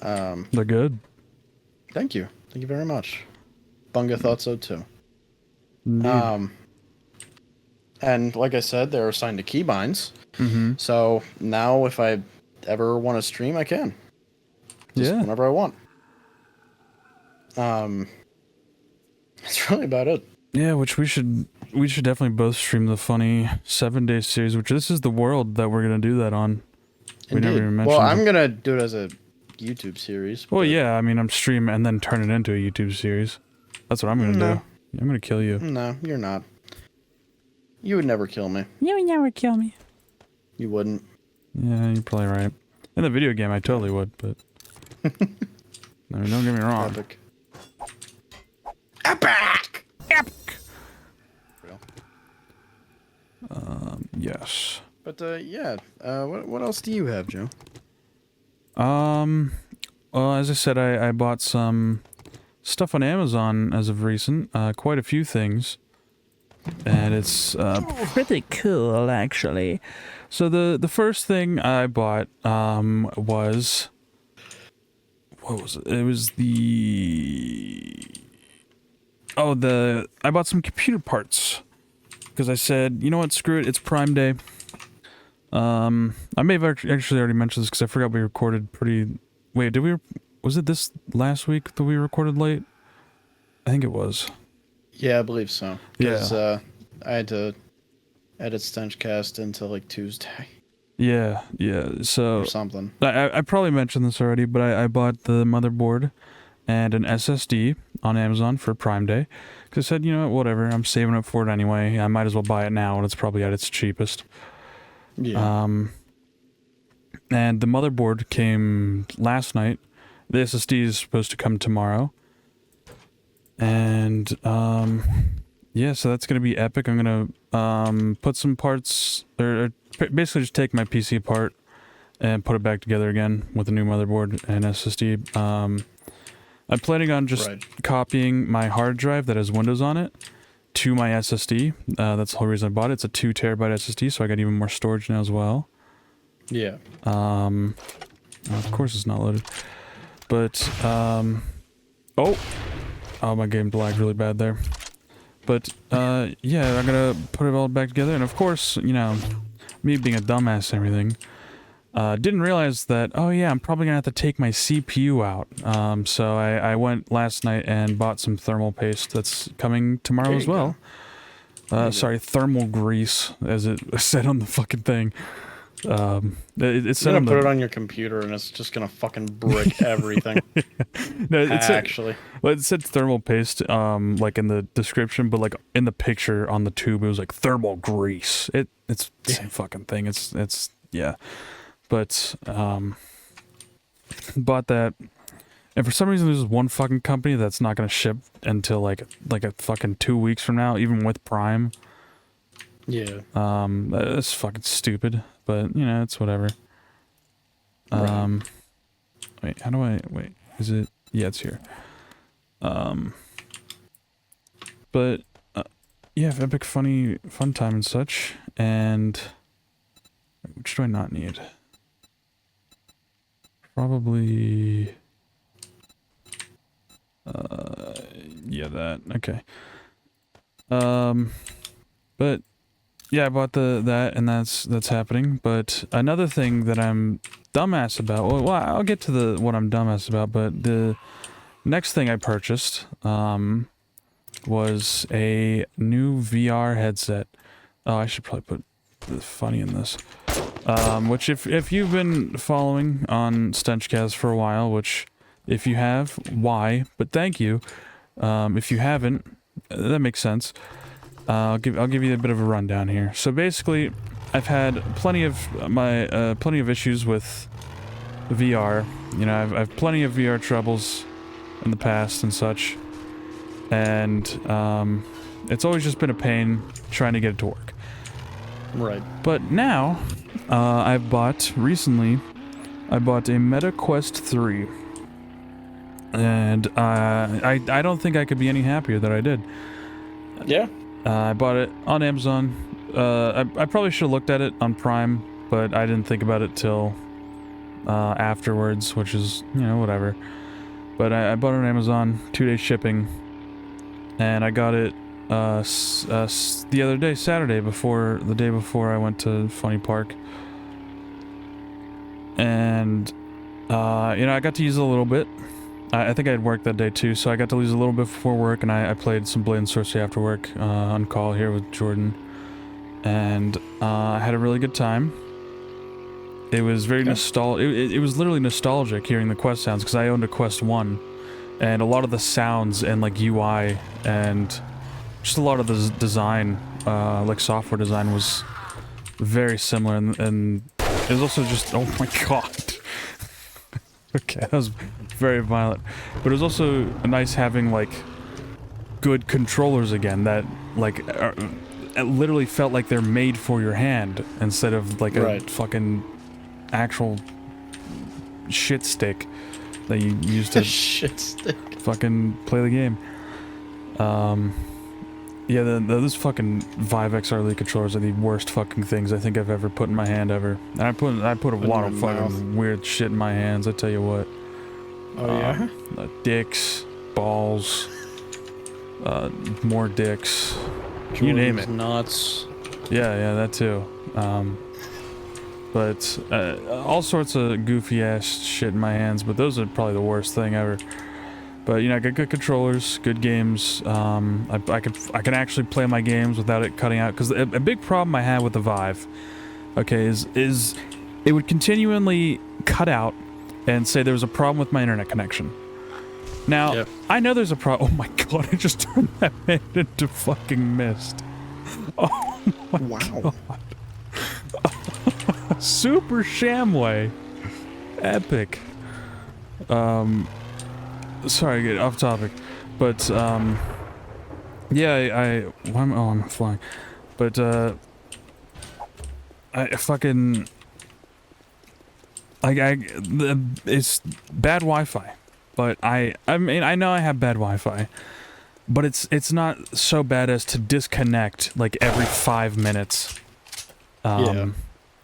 They're good. Thank you. Thank you very much. Bunga thought so too. Indeed. And like I said, they're assigned to keybinds. So now if I ever want to stream, I can. Just whenever I want. That's really about it. Yeah, which we should definitely both stream the funny 7-day series, which this is the world that we're gonna do that on. We Indeed. never even mentioned. Well, I'm gonna do it as a YouTube series. Well, yeah, I mean, I'm stream and then turn it into a YouTube series. That's what I'm gonna do. I'm gonna kill you. No, you're not. You would never kill me. You would never kill me. You wouldn't. Yeah, you're probably right. In the video game, I totally would, but I mean, don't get me wrong. Epic. Epic! Epic! Real. Yes. But, yeah. What else do you have, Joe? Well, as I said, I bought some stuff on Amazon as of recent. Quite a few things. And it's, pretty cool, actually. So the first thing I bought, was... What was it? It was I bought some computer parts. Because I said, you know what, screw it, it's Prime Day. I may have actually already mentioned this because I forgot we recorded pretty... Wait, was it this last week that we recorded late? I think it was. Yeah, I believe so. Because, Yeah. I had to edit StenchCast until, like, Tuesday. Yeah, so... Or something. I probably mentioned this already, but I bought the motherboard and an SSD on Amazon for Prime Day. Because I said, you know what, whatever, I'm saving up for it anyway. I might as well buy it now, and it's probably at its cheapest. Yeah. And the motherboard came last night. The SSD is supposed to come tomorrow. And, yeah, so that's gonna be epic. I'm gonna, put some parts, or basically just take my PC apart and put it back together again with a new motherboard and SSD. I'm planning on just copying my hard drive that has Windows on it to my SSD. That's the whole reason I bought it. It's a 2 terabyte SSD, so I got even more storage now as well. Yeah. Of course it's not loaded. But, oh, my game lagged really bad there. But, yeah, I'm gonna put it all back together, and of course, you know, me being a dumbass and everything, didn't realize that, oh yeah, I'm probably gonna have to take my CPU out. So I went last night and bought some thermal paste that's coming tomorrow as well. Sorry, thermal grease, as it said on the fucking thing. It said I'm gonna put it on your computer and it's just gonna fucking brick everything. No, it said, actually. well, it said thermal paste, like in the description, but like in the picture on the tube, it was like thermal grease. It's the same fucking thing. It's yeah. But, bought that, and for some reason there's one fucking company that's not gonna ship until like a fucking 2 weeks from now, even with Prime. Yeah. That's fucking stupid, but, you know, it's whatever. Wait, how do I, wait, is it, yeah, it's here. But, yeah, Epic Fun Time and such, and, which do I not need? Probably, yeah, that, okay. But, yeah, I bought that, and that's happening, but another thing that I'm dumbass about, well, I'll get to what I'm dumbass about, but the next thing I purchased, was a new VR headset. Oh, I should probably put the funny in this. Which if you've been following on StenchCast for a while, which if you have, why? But thank you. If you haven't, that makes sense. I'll give you a bit of a rundown here. So basically, I've had plenty of issues with VR. You know, I've plenty of VR troubles in the past and such, and it's always just been a pain trying to get it to work. Right. But now, I bought a Meta Quest 3. And I don't think I could be any happier that I did. Yeah. I bought it on Amazon. I probably should have looked at it on Prime, but I didn't think about it till afterwards, which is, you know, whatever. But I bought it on Amazon, 2-day shipping, and I got it the other day, Saturday, the day before I went to Funny Park. And, you know, I got to use it a little bit. I think I had work that day too, so I got to use it a little bit before work, and I played some Blade and Sorcery after work, on call here with Jordan. And, I had a really good time. It was very nostalgic. It was literally nostalgic hearing the Quest sounds, because I owned a Quest 1. And a lot of the sounds and, like, UI and just a lot of the design, like software design, was very similar, and it was also just, oh my god. Okay, that was very violent. But it was also nice having, like, good controllers again that, like, it literally felt like they're made for your hand instead of, like, a fucking actual shit stick that you use to shit stick. Fucking play the game. Yeah, those fucking Vive XR Elite controllers are the worst fucking things I think I've ever put in my hand ever. And I put a lot of fucking weird shit in my hands, I tell you what. Oh yeah? Dicks, balls, more dicks. Jordan's you name it. Nuts. Yeah, that too. But all sorts of goofy ass shit in my hands, but those are probably the worst thing ever. But, you know, I got good controllers, good games. I can actually play my games without it cutting out, because a big problem I had with the Vive, okay, is it would continually cut out and say there was a problem with my internet connection. Now, I know there's a problem. Oh my god, I just turned that man into fucking mist. Oh my god. Super Shamway. Epic. Sorry, get off topic, but yeah, I'm flying, but it's bad Wi-Fi, but I mean, I know I have bad Wi-Fi, but it's not so bad as to disconnect like every 5 minutes.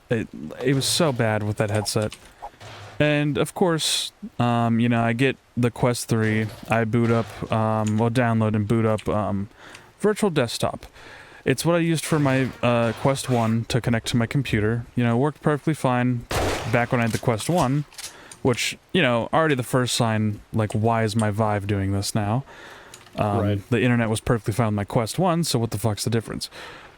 It was so bad with that headset. And of course, you know, I get the Quest 3, I boot up, download and boot up Virtual Desktop. It's what I used for my Quest 1 to connect to my computer. You know, it worked perfectly fine back when I had the Quest 1, which, you know, already the first sign, like, why is my Vive doing this now? Right. The internet was perfectly fine with my Quest 1, so what the fuck's the difference?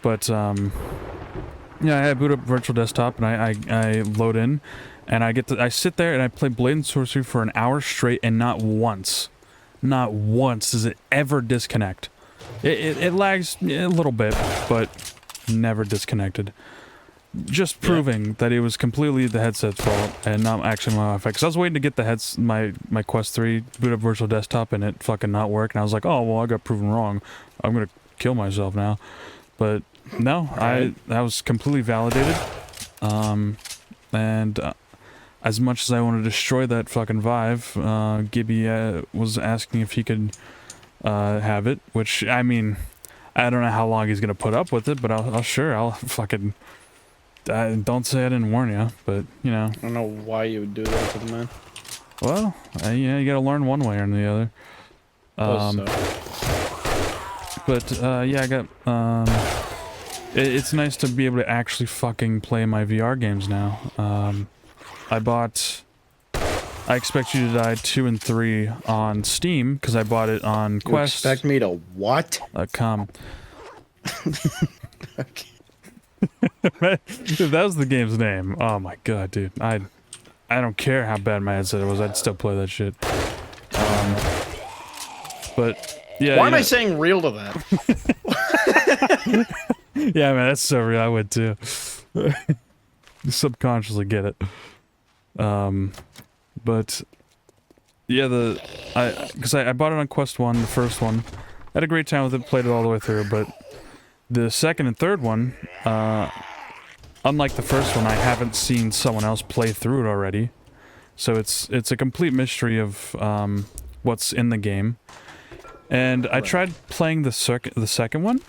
But, yeah, I boot up Virtual Desktop, and I load in, and I sit there and I play Blade and Sorcery for an hour straight, and not once does it ever disconnect. It lags a little bit, but never disconnected. Just proving that it was completely the headset's fault and not actually my Wi-Fi. Because I was waiting to get my Quest 3, boot up Virtual Desktop, and it fucking not work. And I was like, oh, well, I got proven wrong. I'm gonna kill myself now. But no, I was completely validated. And as much as I want to destroy that fucking Vive, Gibby was asking if he could have it, which, I mean, I don't know how long he's gonna put up with it, but I'll fucking... don't say I didn't warn you, but, you know. I don't know why you would do that to the man. Well, you know, you gotta learn one way or the other. But, yeah, I got, it's nice to be able to actually fucking play my VR games now. I Expect You to Die 2 and 3 on Steam, because I bought it on Quest. You expect me to what? .com. Okay. If that was the game's name, oh my god, dude. I don't care how bad my headset was, I'd still play that shit. But, yeah. Why am I saying real to that? Yeah, man, that's so real. I would too. Subconsciously get it. But yeah, because I bought it on Quest 1, the first one. Had a great time with it, played it all the way through, but the second and third one, unlike the first one, I haven't seen someone else play through it already. So it's a complete mystery of what's in the game. And I tried playing the second one,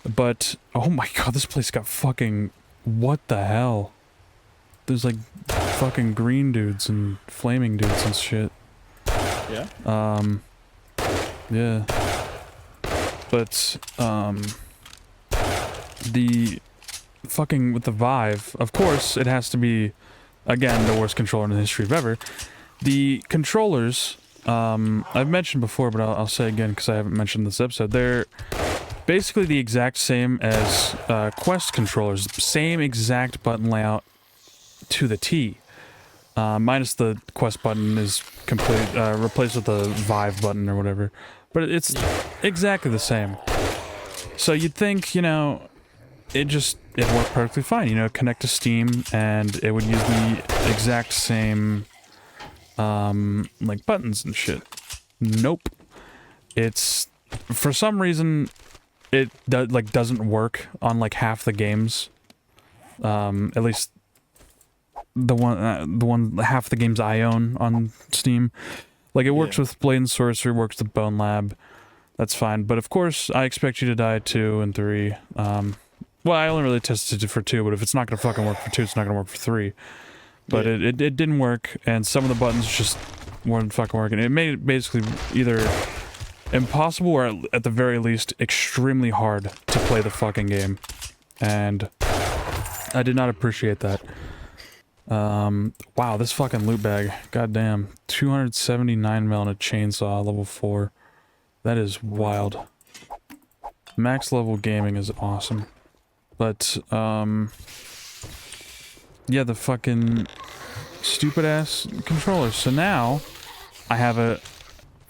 but oh my god, this place got fucking... What the hell? There's like fucking green dudes and flaming dudes and shit. Yeah? Yeah. But, the fucking with the Vive, of course, it has to be, again, the worst controller in the history of ever. The controllers, I've mentioned before, but I'll say again because I haven't mentioned this episode, they're basically the exact same as Quest controllers. Same exact button layout to the T. Minus the Quest button is replaced with the Vive button or whatever. But it's exactly the same. So you'd think, you know, it worked perfectly fine. You know, connect to Steam and it would use the exact same, like, buttons and shit. Nope. It's, for some reason, it doesn't work on like half the games. At least half the games I own on Steam. Like, it works with Blade and Sorcery, works with Bone Lab. That's fine. But of course, I Expect You to Die 2 and 3. Well, I only really tested it for 2, but if it's not gonna fucking work for 2, it's not gonna work for 3. But it didn't work, and some of the buttons just weren't fucking working. It made it basically either impossible or at the very least extremely hard to play the fucking game. And I did not appreciate that. Wow, this fucking loot bag. Goddamn. 279 mil and a chainsaw, level 4. That is wild. Max level gaming is awesome. But, yeah, the fucking stupid ass controllers. So now, I have a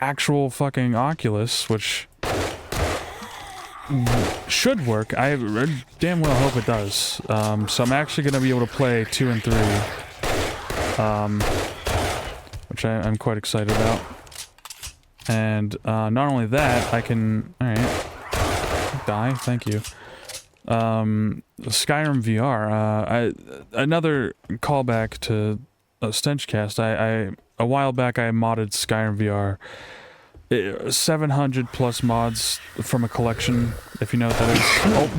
actual fucking Oculus, which should work. I damn well hope it does. So I'm actually gonna be able to play 2 and 3. Which I'm quite excited about. And, not only that, I can... Alright. Die, thank you. Skyrim VR, another callback to StenchCast. A while back I modded Skyrim VR 700 plus mods from a collection, if you know what that is. Oh.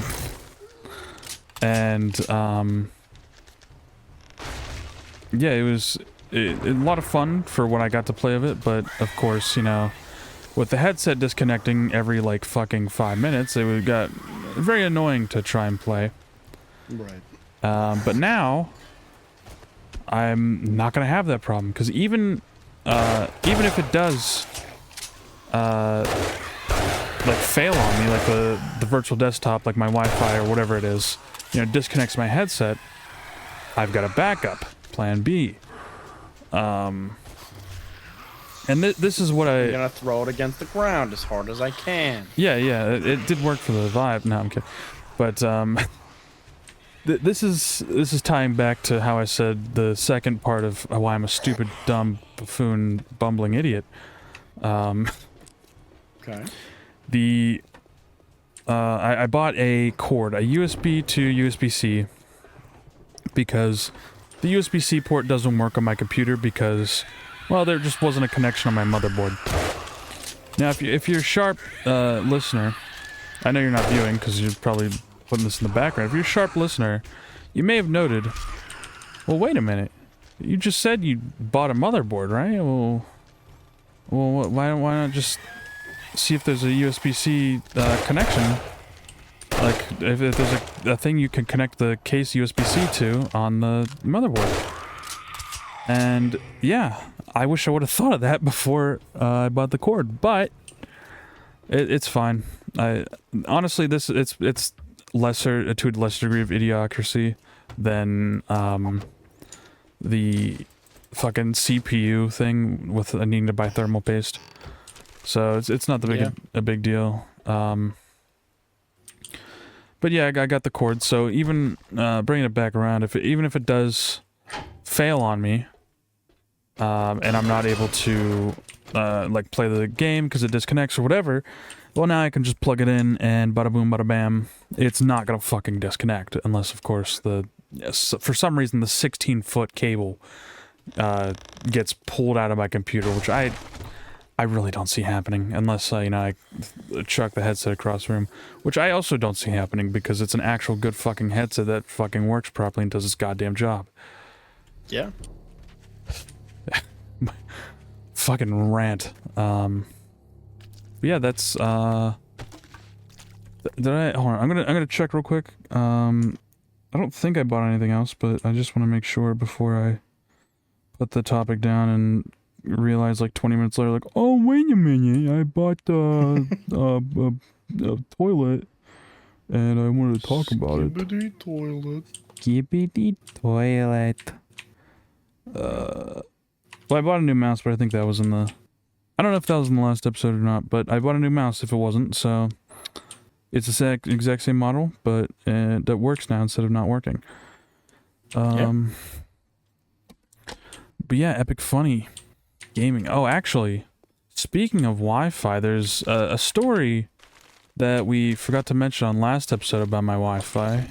And, yeah, it was a lot of fun for what I got to play of it, but of course, you know, with the headset disconnecting every, like, fucking 5 minutes, it got very annoying to try and play. Right. But now, I'm not gonna have that problem, because even if it does, like, fail on me, like the virtual desktop, like my Wi-Fi or whatever it is, you know, disconnects my headset, I've got a backup, plan B. And this is what I'm gonna throw it against the ground as hard as I can. Yeah, it did work for the Vive. No, I'm kidding. But, this is tying back to how I said the second part of why I'm a stupid, dumb, buffoon, bumbling idiot. Okay. I bought a cord, a USB to USB-C, because the USB-C port doesn't work on my computer because, well, there just wasn't a connection on my motherboard. Now, if you're a sharp listener, I know you're not viewing because you're probably putting this in the background. If you're a sharp listener, you may have noted, well, wait a minute. You just said you bought a motherboard, right? Well, why not just see if there's a USB-C connection? Like, if there's a thing you can connect the case USB-C to on the motherboard. And, yeah, I wish I would have thought of that before I bought the cord, but it's fine. Honestly, it's lesser, to a lesser degree of idiocracy than the fucking CPU thing with needing to buy thermal paste. So it's not a big deal. But yeah, I got the cord. So even bringing it back around, even if it does fail on me, and I'm not able to like play the game because it disconnects or whatever, well, now I can just plug it in and bada boom, bada bam. It's not gonna fucking disconnect unless, of course, for some reason the 16-foot cable gets pulled out of my computer, which I really don't see happening unless you know, I chuck the headset across the room, which I also don't see happening because it's an actual good fucking headset that fucking works properly and does its goddamn job. Yeah. Fucking rant. Yeah, that's did I hold on, I'm gonna check real quick. I don't think I bought anything else, but I just want to make sure before I put the topic down and realize like 20 minutes later, like, oh, wait a minute, I bought a toilet and I wanted to talk about it. Skibbity toilet. Skibbity toilet. Well, I bought a new mouse, but I think that was in the... I don't know if that was in the last episode or not, but I bought a new mouse if it wasn't, so... It's the exact same model, but that works now instead of not working. But yeah, Epic Funny Gaming. Oh, actually, speaking of Wi-Fi, there's a story that we forgot to mention on last episode about my Wi-Fi.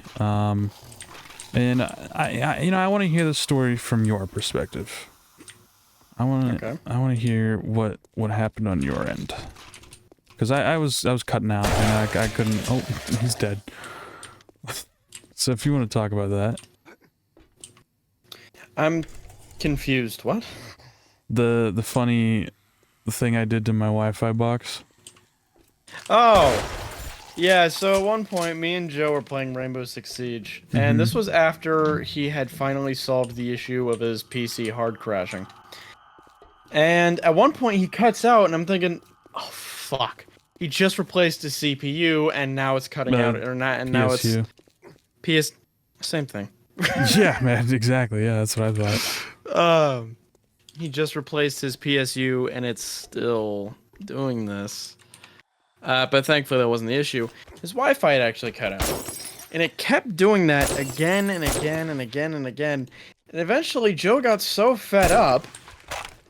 And I want to hear the story from your perspective. I want to hear what happened on your end. Because I was cutting out and I couldn't... Oh, he's dead. So if you want to talk about that. I'm confused. What? The funny thing I did to my Wi-Fi box. Oh! Yeah, so at one point, me and Joe were playing Rainbow Six Siege. And this was after he had finally solved the issue of his PC hard crashing. And at one point, he cuts out, and I'm thinking, oh, fuck. He just replaced his CPU, and now it's cutting out, or not, and now PSU. it's... Same thing. Yeah, man, exactly. Yeah, that's what I thought. He just replaced his PSU, and it's still doing this. But thankfully, that wasn't the issue. His Wi-Fi had actually cut out. And it kept doing that again and again and again and again. And eventually, Joe got so fed up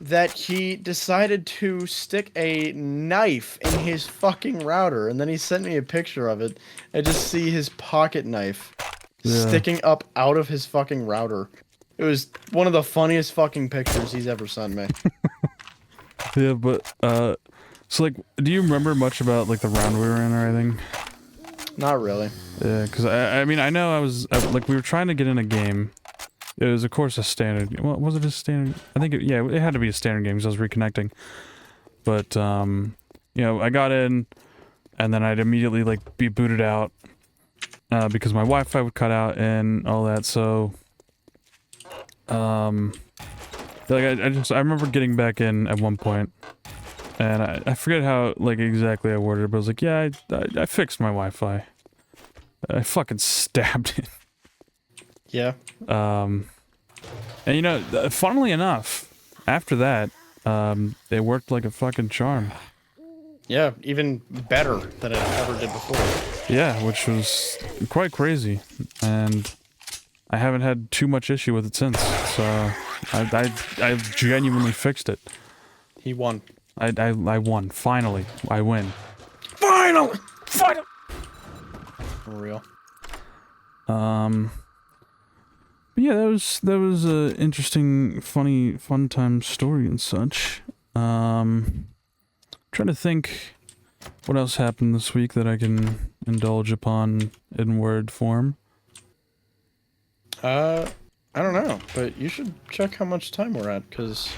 that he decided to stick a knife in his fucking router. And then he sent me a picture of it. I just see his pocket knife sticking up out of his fucking router. It was one of the funniest fucking pictures he's ever sent me. Yeah, but So, like, do you remember much about, like, the round we were in or anything? Not really. Yeah, because, I mean, I know like, we were trying to get in a game. It was, of course, a standard... Well, was it a standard? I think, yeah, it had to be a standard game because I was reconnecting. But, you know, I got in, and then I'd immediately, like, be booted out. Because my Wi-Fi would cut out and all that, so... Like, I remember getting back in at one point, and I forget how, like, exactly I worded it, but I was like, yeah, I fixed my Wi-Fi. I fucking stabbed it. Yeah. And, you know, funnily enough, after that, it worked like a fucking charm. Yeah, even better than it ever did before. Yeah, which was quite crazy, and I haven't had too much issue with it since, so I genuinely fixed it. He won. I won. Finally. I win. Finally! Finally! For real. But yeah, that was a interesting, fun time story and such. Trying to think what else happened this week that I can indulge upon in word form. I don't know, but you should check how much time we're at, because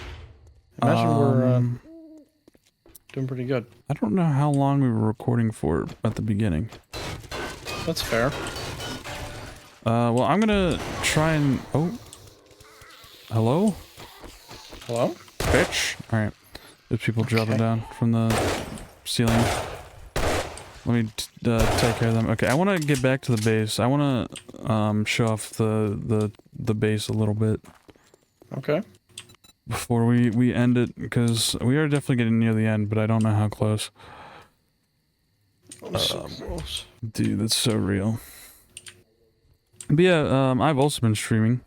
imagine we're doing pretty good. I don't know how long we were recording for at the beginning. That's fair. Well, I'm gonna try and... Oh. Hello? Hello? Bitch. Alright. There's people dropping down from the ceiling. Let me take care of them. Okay, I want to get back to the base. I want to show off the base a little bit. Okay. Before we end it, because we are definitely getting near the end, but I don't know how close. So close. Dude, that's so real. But yeah, I've also been streaming.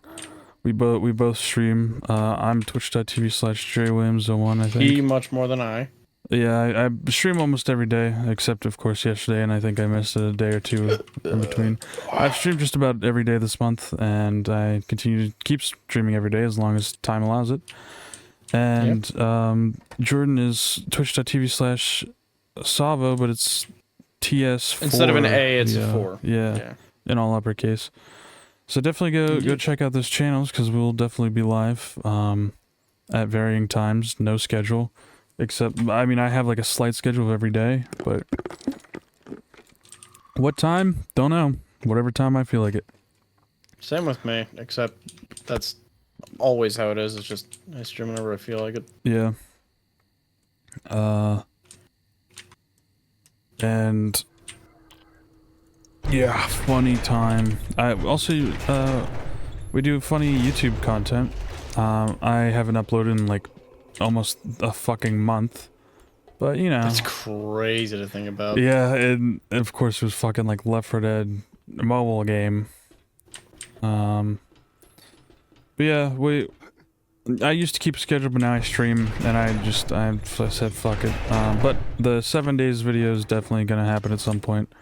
We both stream. I'm twitch.tv/JWilliams01, I think. He much more than I. Yeah, I stream almost every day, except of course yesterday, and I think I missed a day or two in between. I've streamed just about every day this month, and I continue to keep streaming every day as long as time allows it. And Jordan is twitch.tv/Savo, but it's TS4. Instead of an A, it's yeah, 4. Yeah, in all uppercase. So definitely go check out those channels, because we'll definitely be live at varying times, no schedule. Except, I mean, I have like a slight schedule of every day, but what time? Don't know. Whatever time I feel like it. Same with me, except that's always how it is. It's just I stream whenever I feel like it. Yeah. And yeah, funny time. I also we do funny YouTube content. I haven't uploaded in like almost a fucking month, but you know, That's crazy to think about. yeah, and of course it was fucking like Left 4 Dead mobile game. But yeah, I used to keep a schedule, but now I stream, and I said fuck it. But the 7 days video is definitely gonna happen at some point.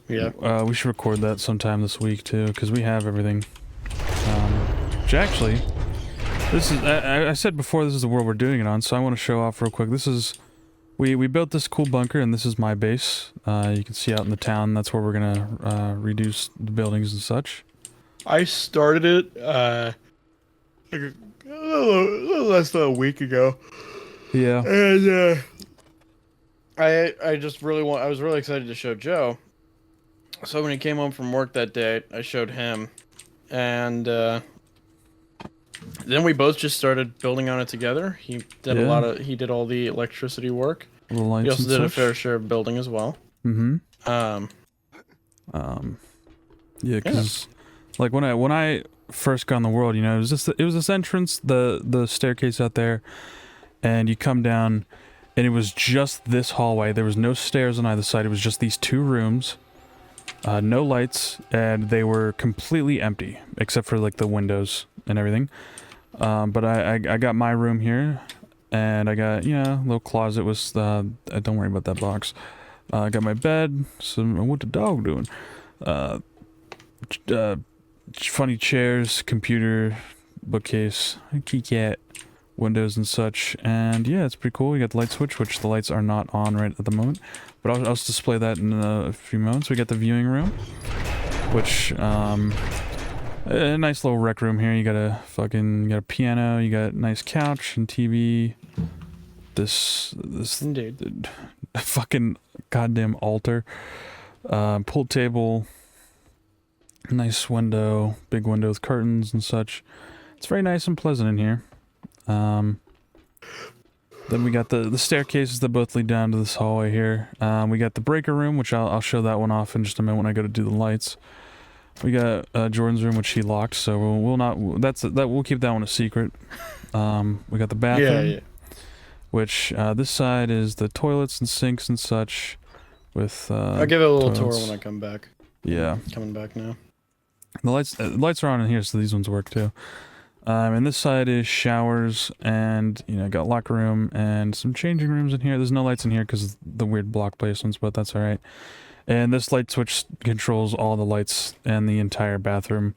Yeah. We should record that sometime this week too, because we have everything. Which actually, this is, I said before, this is the world we're doing it on, so I want to show off real quick. This is, we built this cool bunker, and this is my base. You can see out in the town, that's where we're gonna reduce the buildings and such. I started it like a little less than a week ago. Yeah. And I was really excited to show Joe. So when he came home from work that day, I showed him, and then we both just started building on it together. He did he did all the electricity work. The lights He also and did a such. fair share of building as well. Mm-hmm. Yeah, because like when I first got in the world, you know, it was this entrance, the staircase out there, and you come down, and it was just this hallway. There was no stairs on either side. It was just these two rooms, no lights, and they were completely empty except for like the windows and everything. But I got my room here, and I got, you know, a little closet with don't worry about that box. I got my bed. What the dog doing? Funny chairs, computer, bookcase, key cat, windows and such. And yeah, it's pretty cool. We got the light switch, which the lights are not on right at the moment, but I'll just display that in a few moments. We got the viewing room, which a nice little rec room here. You got a piano, you got a nice couch and TV. This Indeed. fucking goddamn altar, pool table, nice window, big window with curtains and such. It's very nice and pleasant in here. Then we got the staircases that both lead down to this hallway here. We got the breaker room, which I'll show that one off in just a minute when I go to do the lights. We got Jordan's room, which he locked, so we'll keep that one a secret. We got the bathroom. Yeah. Which, this side is the toilets and sinks and such, with, I'll give it a little toilets. tour when I come back. Yeah. Coming back now. The lights are on in here, so these ones work too. And this side is showers, and, you know, got locker room, and some changing rooms in here. There's no lights in here because of the weird block placements, but that's alright. And this light switch controls all the lights and the entire bathroom.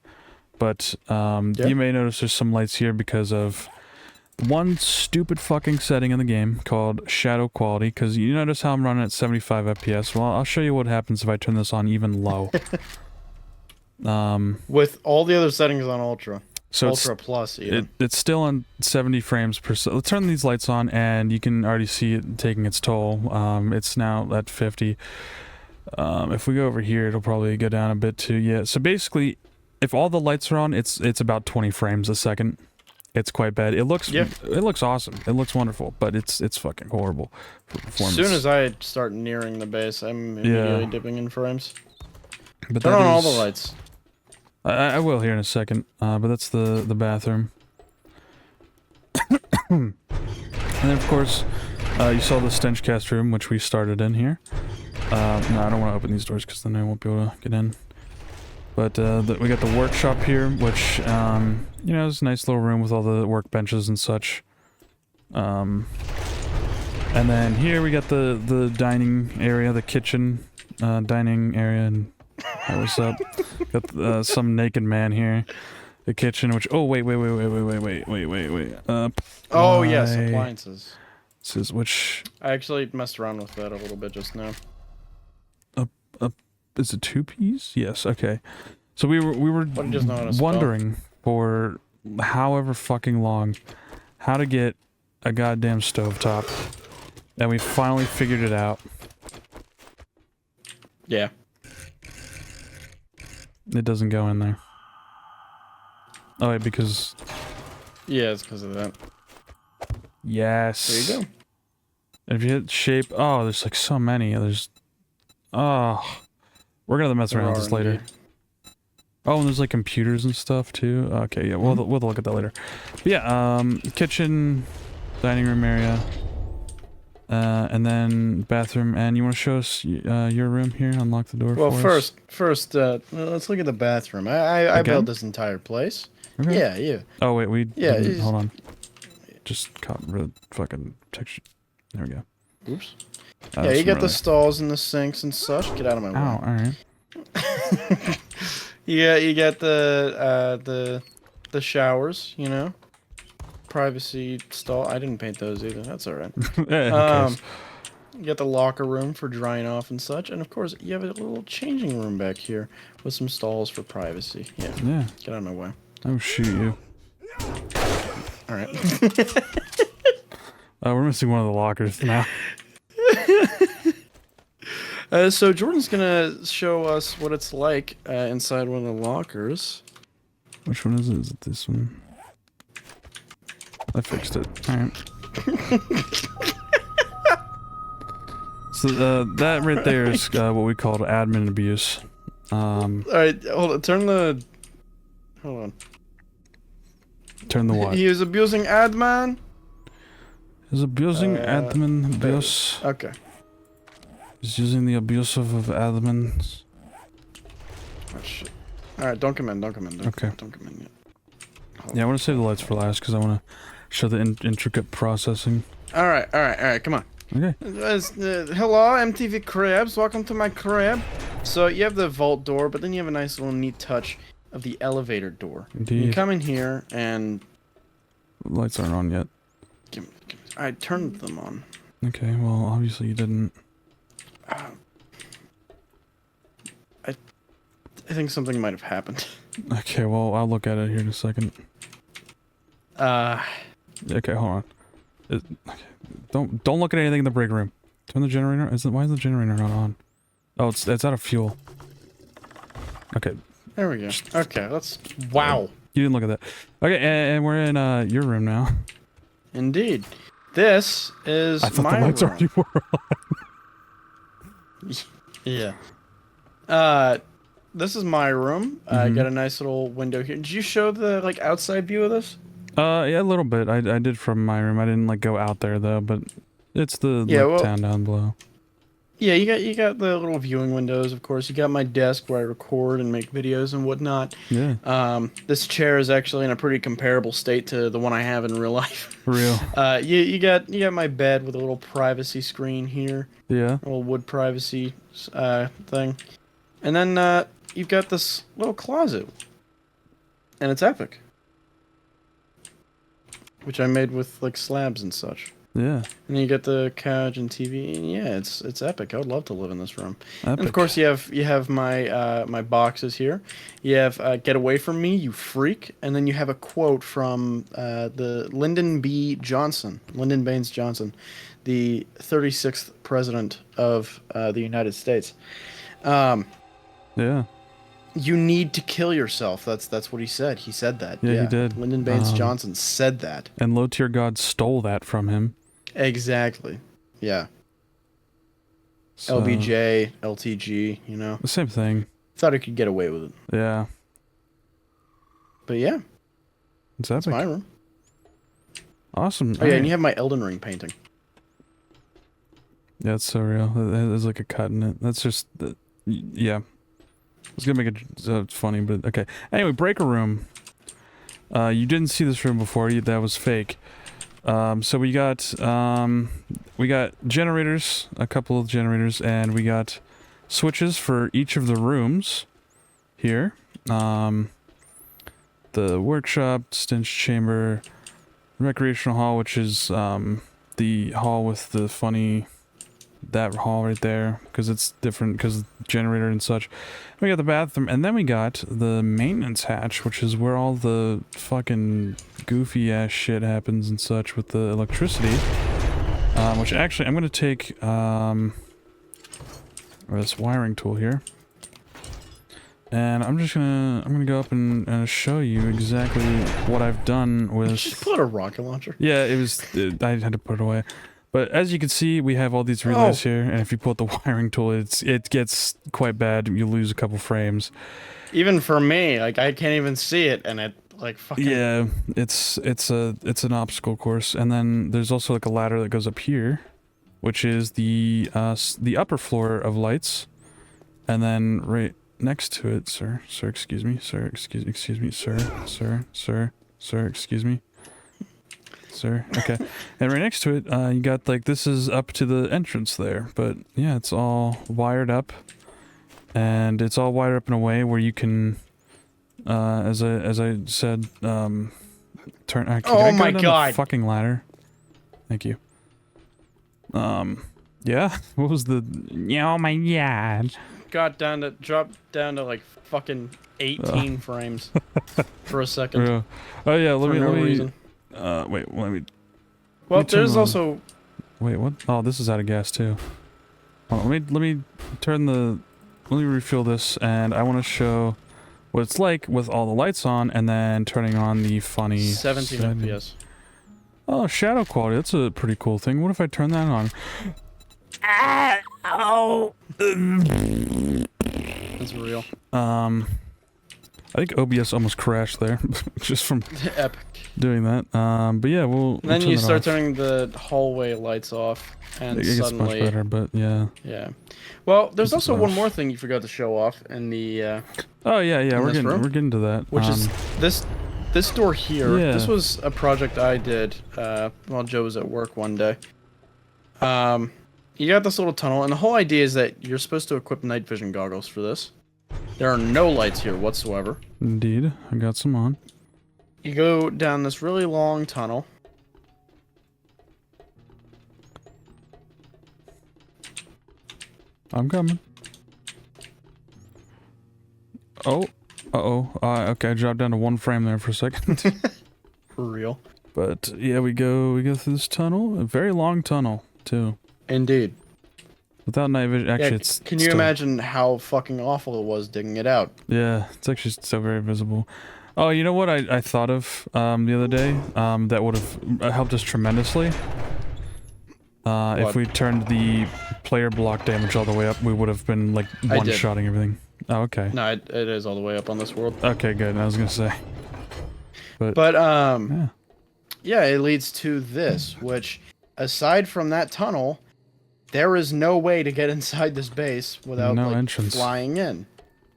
But, you may notice there's some lights here because of one stupid fucking setting in the game called shadow quality, because you notice how I'm running at 75 FPS. Well, I'll show you what happens if I turn this on even low. With all the other settings on Ultra. So Ultra Plus, even. it's still on 70 frames per second. Let's turn these lights on, and you can already see it taking its toll. It's now at 50. If we go over here, it'll probably go down a bit too. Yeah, so basically, if all the lights are on, it's about 20 frames a second. It's quite bad. It looks awesome. It looks wonderful, but it's fucking horrible for performance. As soon as I start nearing the base, I'm immediately dipping in frames. But Turn on all the lights. I will here in a second. But that's the bathroom. And then of course, you saw the StenchCast room, which we started in here. No, I don't want to open these doors because then I won't be able to get in. But we got the workshop here, which, you know, is a nice little room with all the workbenches and such. And then here we got the dining area, the kitchen dining area, and hey, what's up? Got some naked man here. The kitchen, which, oh, wait. Oh, yes, appliances. This is which... I actually messed around with that a little bit just now. Is it 2Ps? Yes, okay. So we were wondering for however fucking long how to get a goddamn stovetop, and we finally figured it out. Yeah. It doesn't go in there. Oh wait, because... Yeah, it's because of that. Yes. There you go. And if you hit shape... Oh, there's like so many. There's... Oh... We're gonna mess around with this later. Oh, and there's like computers and stuff too. Okay, yeah, we'll look at that later. But yeah, kitchen, dining room area, and then bathroom. And you want to show us your room here? Unlock the door. Well, for us? first, let's look at the bathroom. I built this entire place. Okay. Yeah. Oh wait, hold on. Yeah. Just got rid of fucking texture. There we go. Oops. Yeah, you got the stalls and the sinks and such. Get out of my way. Oh, alright. Yeah, you got the showers, you know. Privacy stall. I didn't paint those either. That's alright. You got the locker room for drying off and such, and of course you have a little changing room back here with some stalls for privacy. Yeah. Yeah. Get out of my way. Oh, shoot you. Alright. We're missing one of the lockers now. So Jordan's gonna show us what it's like inside one of the lockers. Which one is it? Is it this one? I fixed it. Alright. So that right there is what we call admin abuse. Alright, hold on. Hold on. Turn the what? He is abusing admin? He's abusing admin abuse. Okay. He's using the abuse of admins. Oh shit. Alright, don't come in. Okay. Don't come in yet. Yeah, I want to save the lights for last because I want to show the intricate processing. Alright, come on. Okay. Hello, MTV Crabs. Welcome to my crab. So you have the vault door, but then you have a nice little neat touch of the elevator door. Indeed. You come in here and... The lights aren't on yet. I turned them on. Okay, well, obviously you didn't. I think something might have happened. Okay, well, I'll look at it here in a second. Okay, hold on. Okay. Don't look at anything in the break room. Turn the generator. Why is the generator not on? Oh, it's out of fuel. Okay. There we go. Okay, let's. Wow. You didn't look at that. Okay, and we're in your room now. Indeed. This is I thought my the lights room. already were on. Yeah. This is my room. I got a nice little window here. Did you show the like outside view of this? Yeah, a little bit. I did from my room. I didn't like go out there though, but it's the town down below. Yeah, you got the little viewing windows, of course. You got my desk where I record and make videos and whatnot. Yeah. This chair is actually in a pretty comparable state to the one I have in real life. For real. You got my bed with a little privacy screen here. Yeah. A little wood privacy thing. And then you've got this little closet. And it's epic. Which I made with like slabs and such. Yeah. And then you get the couch and TV, and yeah, it's epic. I would love to live in this room. Epic. And of course, you have my my boxes here. You have "Get Away From Me, You Freak," and then you have a quote from the Lyndon Baines Johnson, the 36th president of the United States. Yeah. You need to kill yourself. That's what he said. He said that. Yeah, he did. Lyndon Baines Johnson said that. And low tier God stole that from him. Exactly. Yeah. So, LBJ, LTG, you know. the same thing. Thought I could get away with it. Yeah. But yeah, It's epic. it's my room. Awesome. Oh yeah, and you have my Elden Ring painting. Yeah, it's so real. There's like a cut in it. That's just yeah. I was gonna make it funny, but okay. Anyway, breaker room. You didn't see this room before. That was fake. So we got generators, a couple of generators, and we got switches for each of the rooms here. The workshop, stench chamber, recreational hall, which is the hall with the funny, that hall right there, because it's different because generator and such. We got the bathroom, and then we got the maintenance hatch, which is where all the fucking goofy ass shit happens and such with the electricity. Which actually I'm gonna take this wiring tool here, and I'm gonna go up and show you exactly what I've done with. Just put a rocket launcher. Yeah, I had to put it away. But as you can see, we have all these relays here, and if you pull out the wiring tool, it gets quite bad. You lose a couple frames. Even for me, like I can't even see it, and it like fucking. Yeah, it's an obstacle course, and then there's also like a ladder that goes up here, which is the upper floor of lights, and then right next to it, sir, excuse me, sir, excuse me, sir, excuse me. Sir. Okay. And right next to it, you got like, this is up to the entrance there, but yeah, it's all wired up, and it's all wired up in a way where you can, as I said, turn. Oh my god! The fucking ladder. Thank you. Yeah. What was the? Oh my god. Dropped down to like fucking 18 frames for a second. Yeah. Oh yeah. Let me. Reason. Wait, let me. Well, there's also. Wait, what? Oh, this is out of gas too. Hold on, let me turn the. Let me refill this, and I want to show what it's like with all the lights on, and then turning on the funny. 17 FPS. Oh, shadow quality. That's a pretty cool thing. What if I turn that on? Oh. That's real. I think OBS almost crashed there, just from epic doing that. But yeah, we'll. And then you start off. turning the hallway lights off, and it gets much better, but yeah. Yeah. Well, there's also one more thing you forgot to show off in the. Oh yeah, we're getting to that. Which is this door here. Yeah. This was a project I did while Joe was at work one day. You got this little tunnel, and the whole idea is that you're supposed to equip night vision goggles for this. There are no lights here whatsoever. Indeed, I got some on. You go down this really long tunnel. I'm coming. Oh. Uh-oh. Okay, I dropped down to 1 frame there for a second. For real. But yeah, we go through this tunnel. A very long tunnel, too. Indeed. Without night vision, actually, Yeah, it's can you still, imagine how fucking awful it was digging it out? Yeah, it's actually still very visible. Oh, you know what I thought of the other day? That would have helped us tremendously. If we turned the player block damage all the way up, we would have been like one-shotting everything. Oh, okay. No, it is all the way up on this world. Okay, good. I was gonna say. But yeah, it leads to this, which, aside from that tunnel, there is no way to get inside this base without flying in.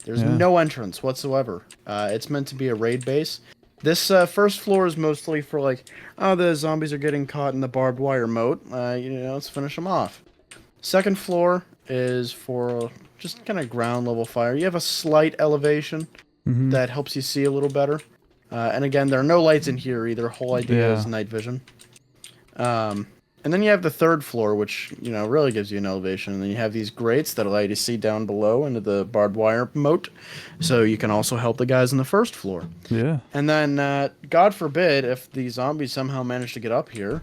There's no entrance whatsoever. It's meant to be a raid base. This first floor is mostly for like, oh, the zombies are getting caught in the barbed wire moat. You know, let's finish them off. Second floor is for just kind of ground level fire. You have a slight elevation that helps you see a little better. And again, there are no lights in here either. Whole idea is night vision. And then you have the third floor, which, you know, really gives you an elevation. And then you have these grates that allow you to see down below into the barbed wire moat. So you can also help the guys on the first floor. Yeah. And then, God forbid, if the zombies somehow manage to get up here,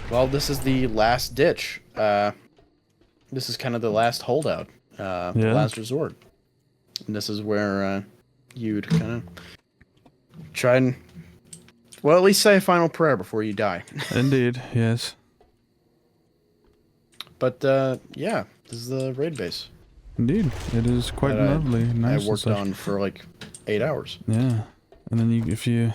well, this is the last ditch. This is kind of the last holdout. The last resort. And this is where you'd kind of try and, well, at least say a final prayer before you die. Indeed, yes. But, yeah, this is the raid base. Indeed, it is quite lovely. Nice. I worked on for like 8 hours. Yeah, and then if you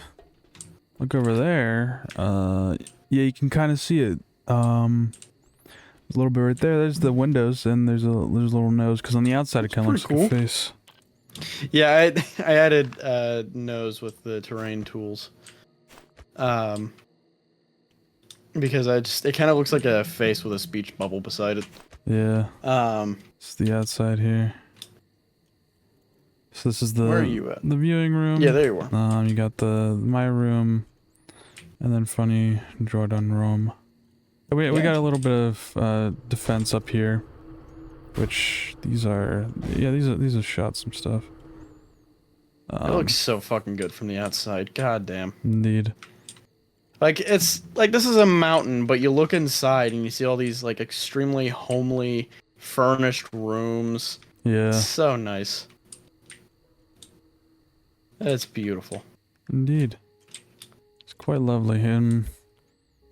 look over there, yeah, you can kind of see it. There's a little bit right there. There's the windows, and there's a little nose. Because on the outside, it kind of looks like a face. Yeah, I added nose with the terrain tools. Because it kind of looks like a face with a speech bubble beside it. Yeah. It's the outside here. So this is the where are you at? The viewing room. Yeah, there you are. You got my room, and then funny Jordan room. We got a little bit of defense up here, which these are shots some stuff. It looks so fucking good from the outside. God damn. Indeed. Like, it's like this is a mountain, but you look inside and you see all these like extremely homely furnished rooms. Yeah. It's so nice. It's beautiful. Indeed. It's quite lovely, and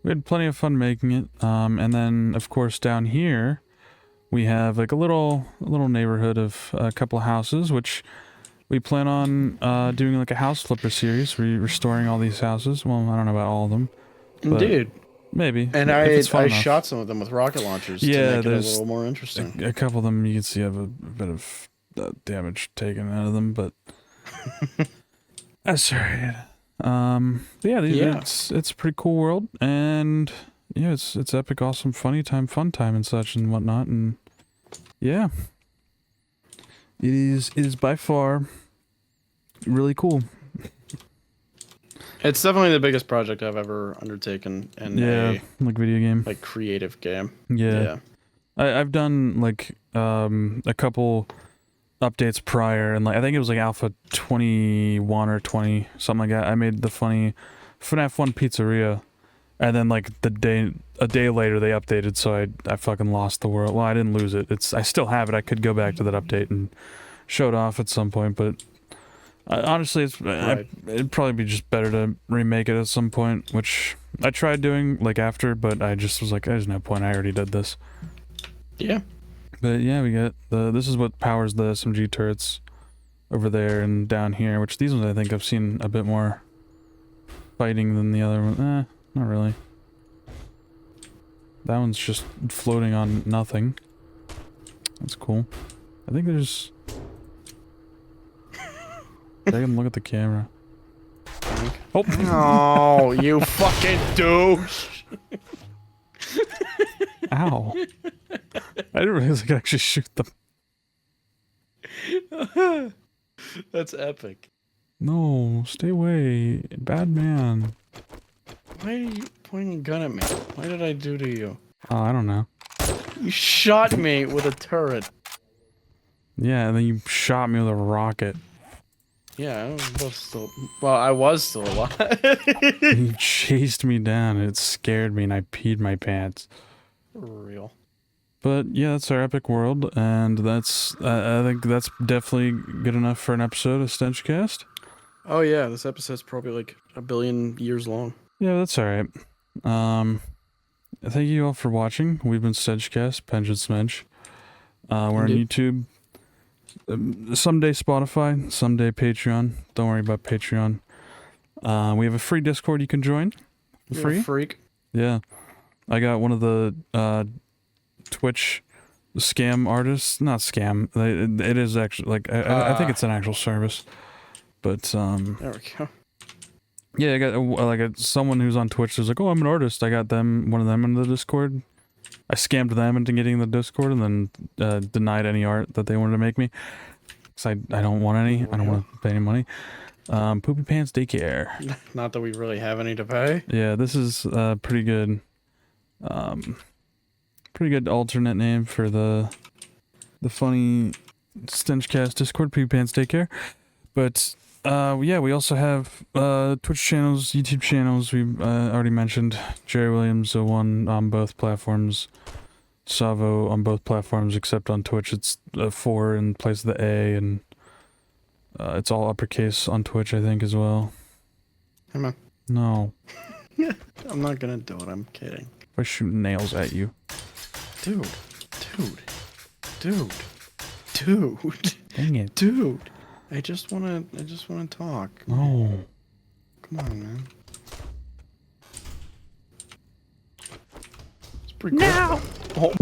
we had plenty of fun making it. And then of course down here we have like a little neighborhood of a couple of houses, which we plan on doing like a house flipper series, restoring all these houses. Well, I don't know about all of them. Dude. Maybe. And I shot some of them with rocket launchers to make it a little more interesting. A couple of them you can see have a bit of damage taken out of them, but that's alright. It's a pretty cool world, and yeah, it's epic, awesome, fun time and such and whatnot, and yeah. It is by far really cool. It's definitely the biggest project I've ever undertaken in a like video game, like creative game. Yeah. I've done like a couple updates prior, and like I think it was like Alpha 21 or 20, something like that. I made the funny FNAF 1 pizzeria, and then like a day later they updated, so I fucking lost the world. Well, I didn't lose it. I still have it. I could go back to that update and show it off at some point, but honestly, it'd probably be just better to remake it at some point, which I tried doing like after, but I just was like, there's no point. I already did this. Yeah. But yeah, we got this is what powers the SMG turrets over there and down here, which these ones I think I've seen a bit more fighting than the other one. Not really. That one's just floating on nothing. That's cool. I think there's... I can look at the camera. Oh! Oh, you fucking douche! Ow. I didn't realize I could actually shoot them. That's epic. No, stay away. Bad man. Why are you pointing a gun at me? What did I do to you? Oh, I don't know. You shot me with a turret. Yeah, and then you shot me with a rocket. Yeah, I was still. Well, I was still alive. You chased me down, and it scared me, and I peed my pants. For real. But yeah, that's our epic world, and that's I think that's definitely good enough for an episode of StenchCast. Oh yeah, this episode's probably like 1 billion years long. Yeah, that's all right. Thank you all for watching. We've been StenchCast, Pension Smench. We're on Indeed. YouTube. Someday Spotify, someday Patreon. Don't worry about Patreon. We have a free Discord you can join. You're a Free? freak. Yeah. I got one of the Twitch scam artists. Not scam. It is actually like I think it's an actual service. But There we go. yeah, I got someone who's on Twitch who's like, "Oh, I'm an artist." I got one of them in the Discord. I scammed them into getting the Discord and then denied any art that they wanted to make me. Cause I don't want any. I don't want to pay any money. Poopy Pants Daycare. Not that we really have any to pay. Yeah, this is pretty good. Pretty good alternate name for the funny StenchCast Discord, Poopy Pants Daycare. But yeah, we also have Twitch channels, YouTube channels. We already mentioned Jerry Williams 01 on both platforms. Savo on both platforms except on Twitch. It's 4 in place of the A, and it's all uppercase on Twitch, I think, as well. Come on. No. I'm not gonna do it. I'm kidding. If I shoot nails at you. Dude. Dang it. Dude. I just wanna talk. No. Come on, man. It's pretty cool. No! Oh.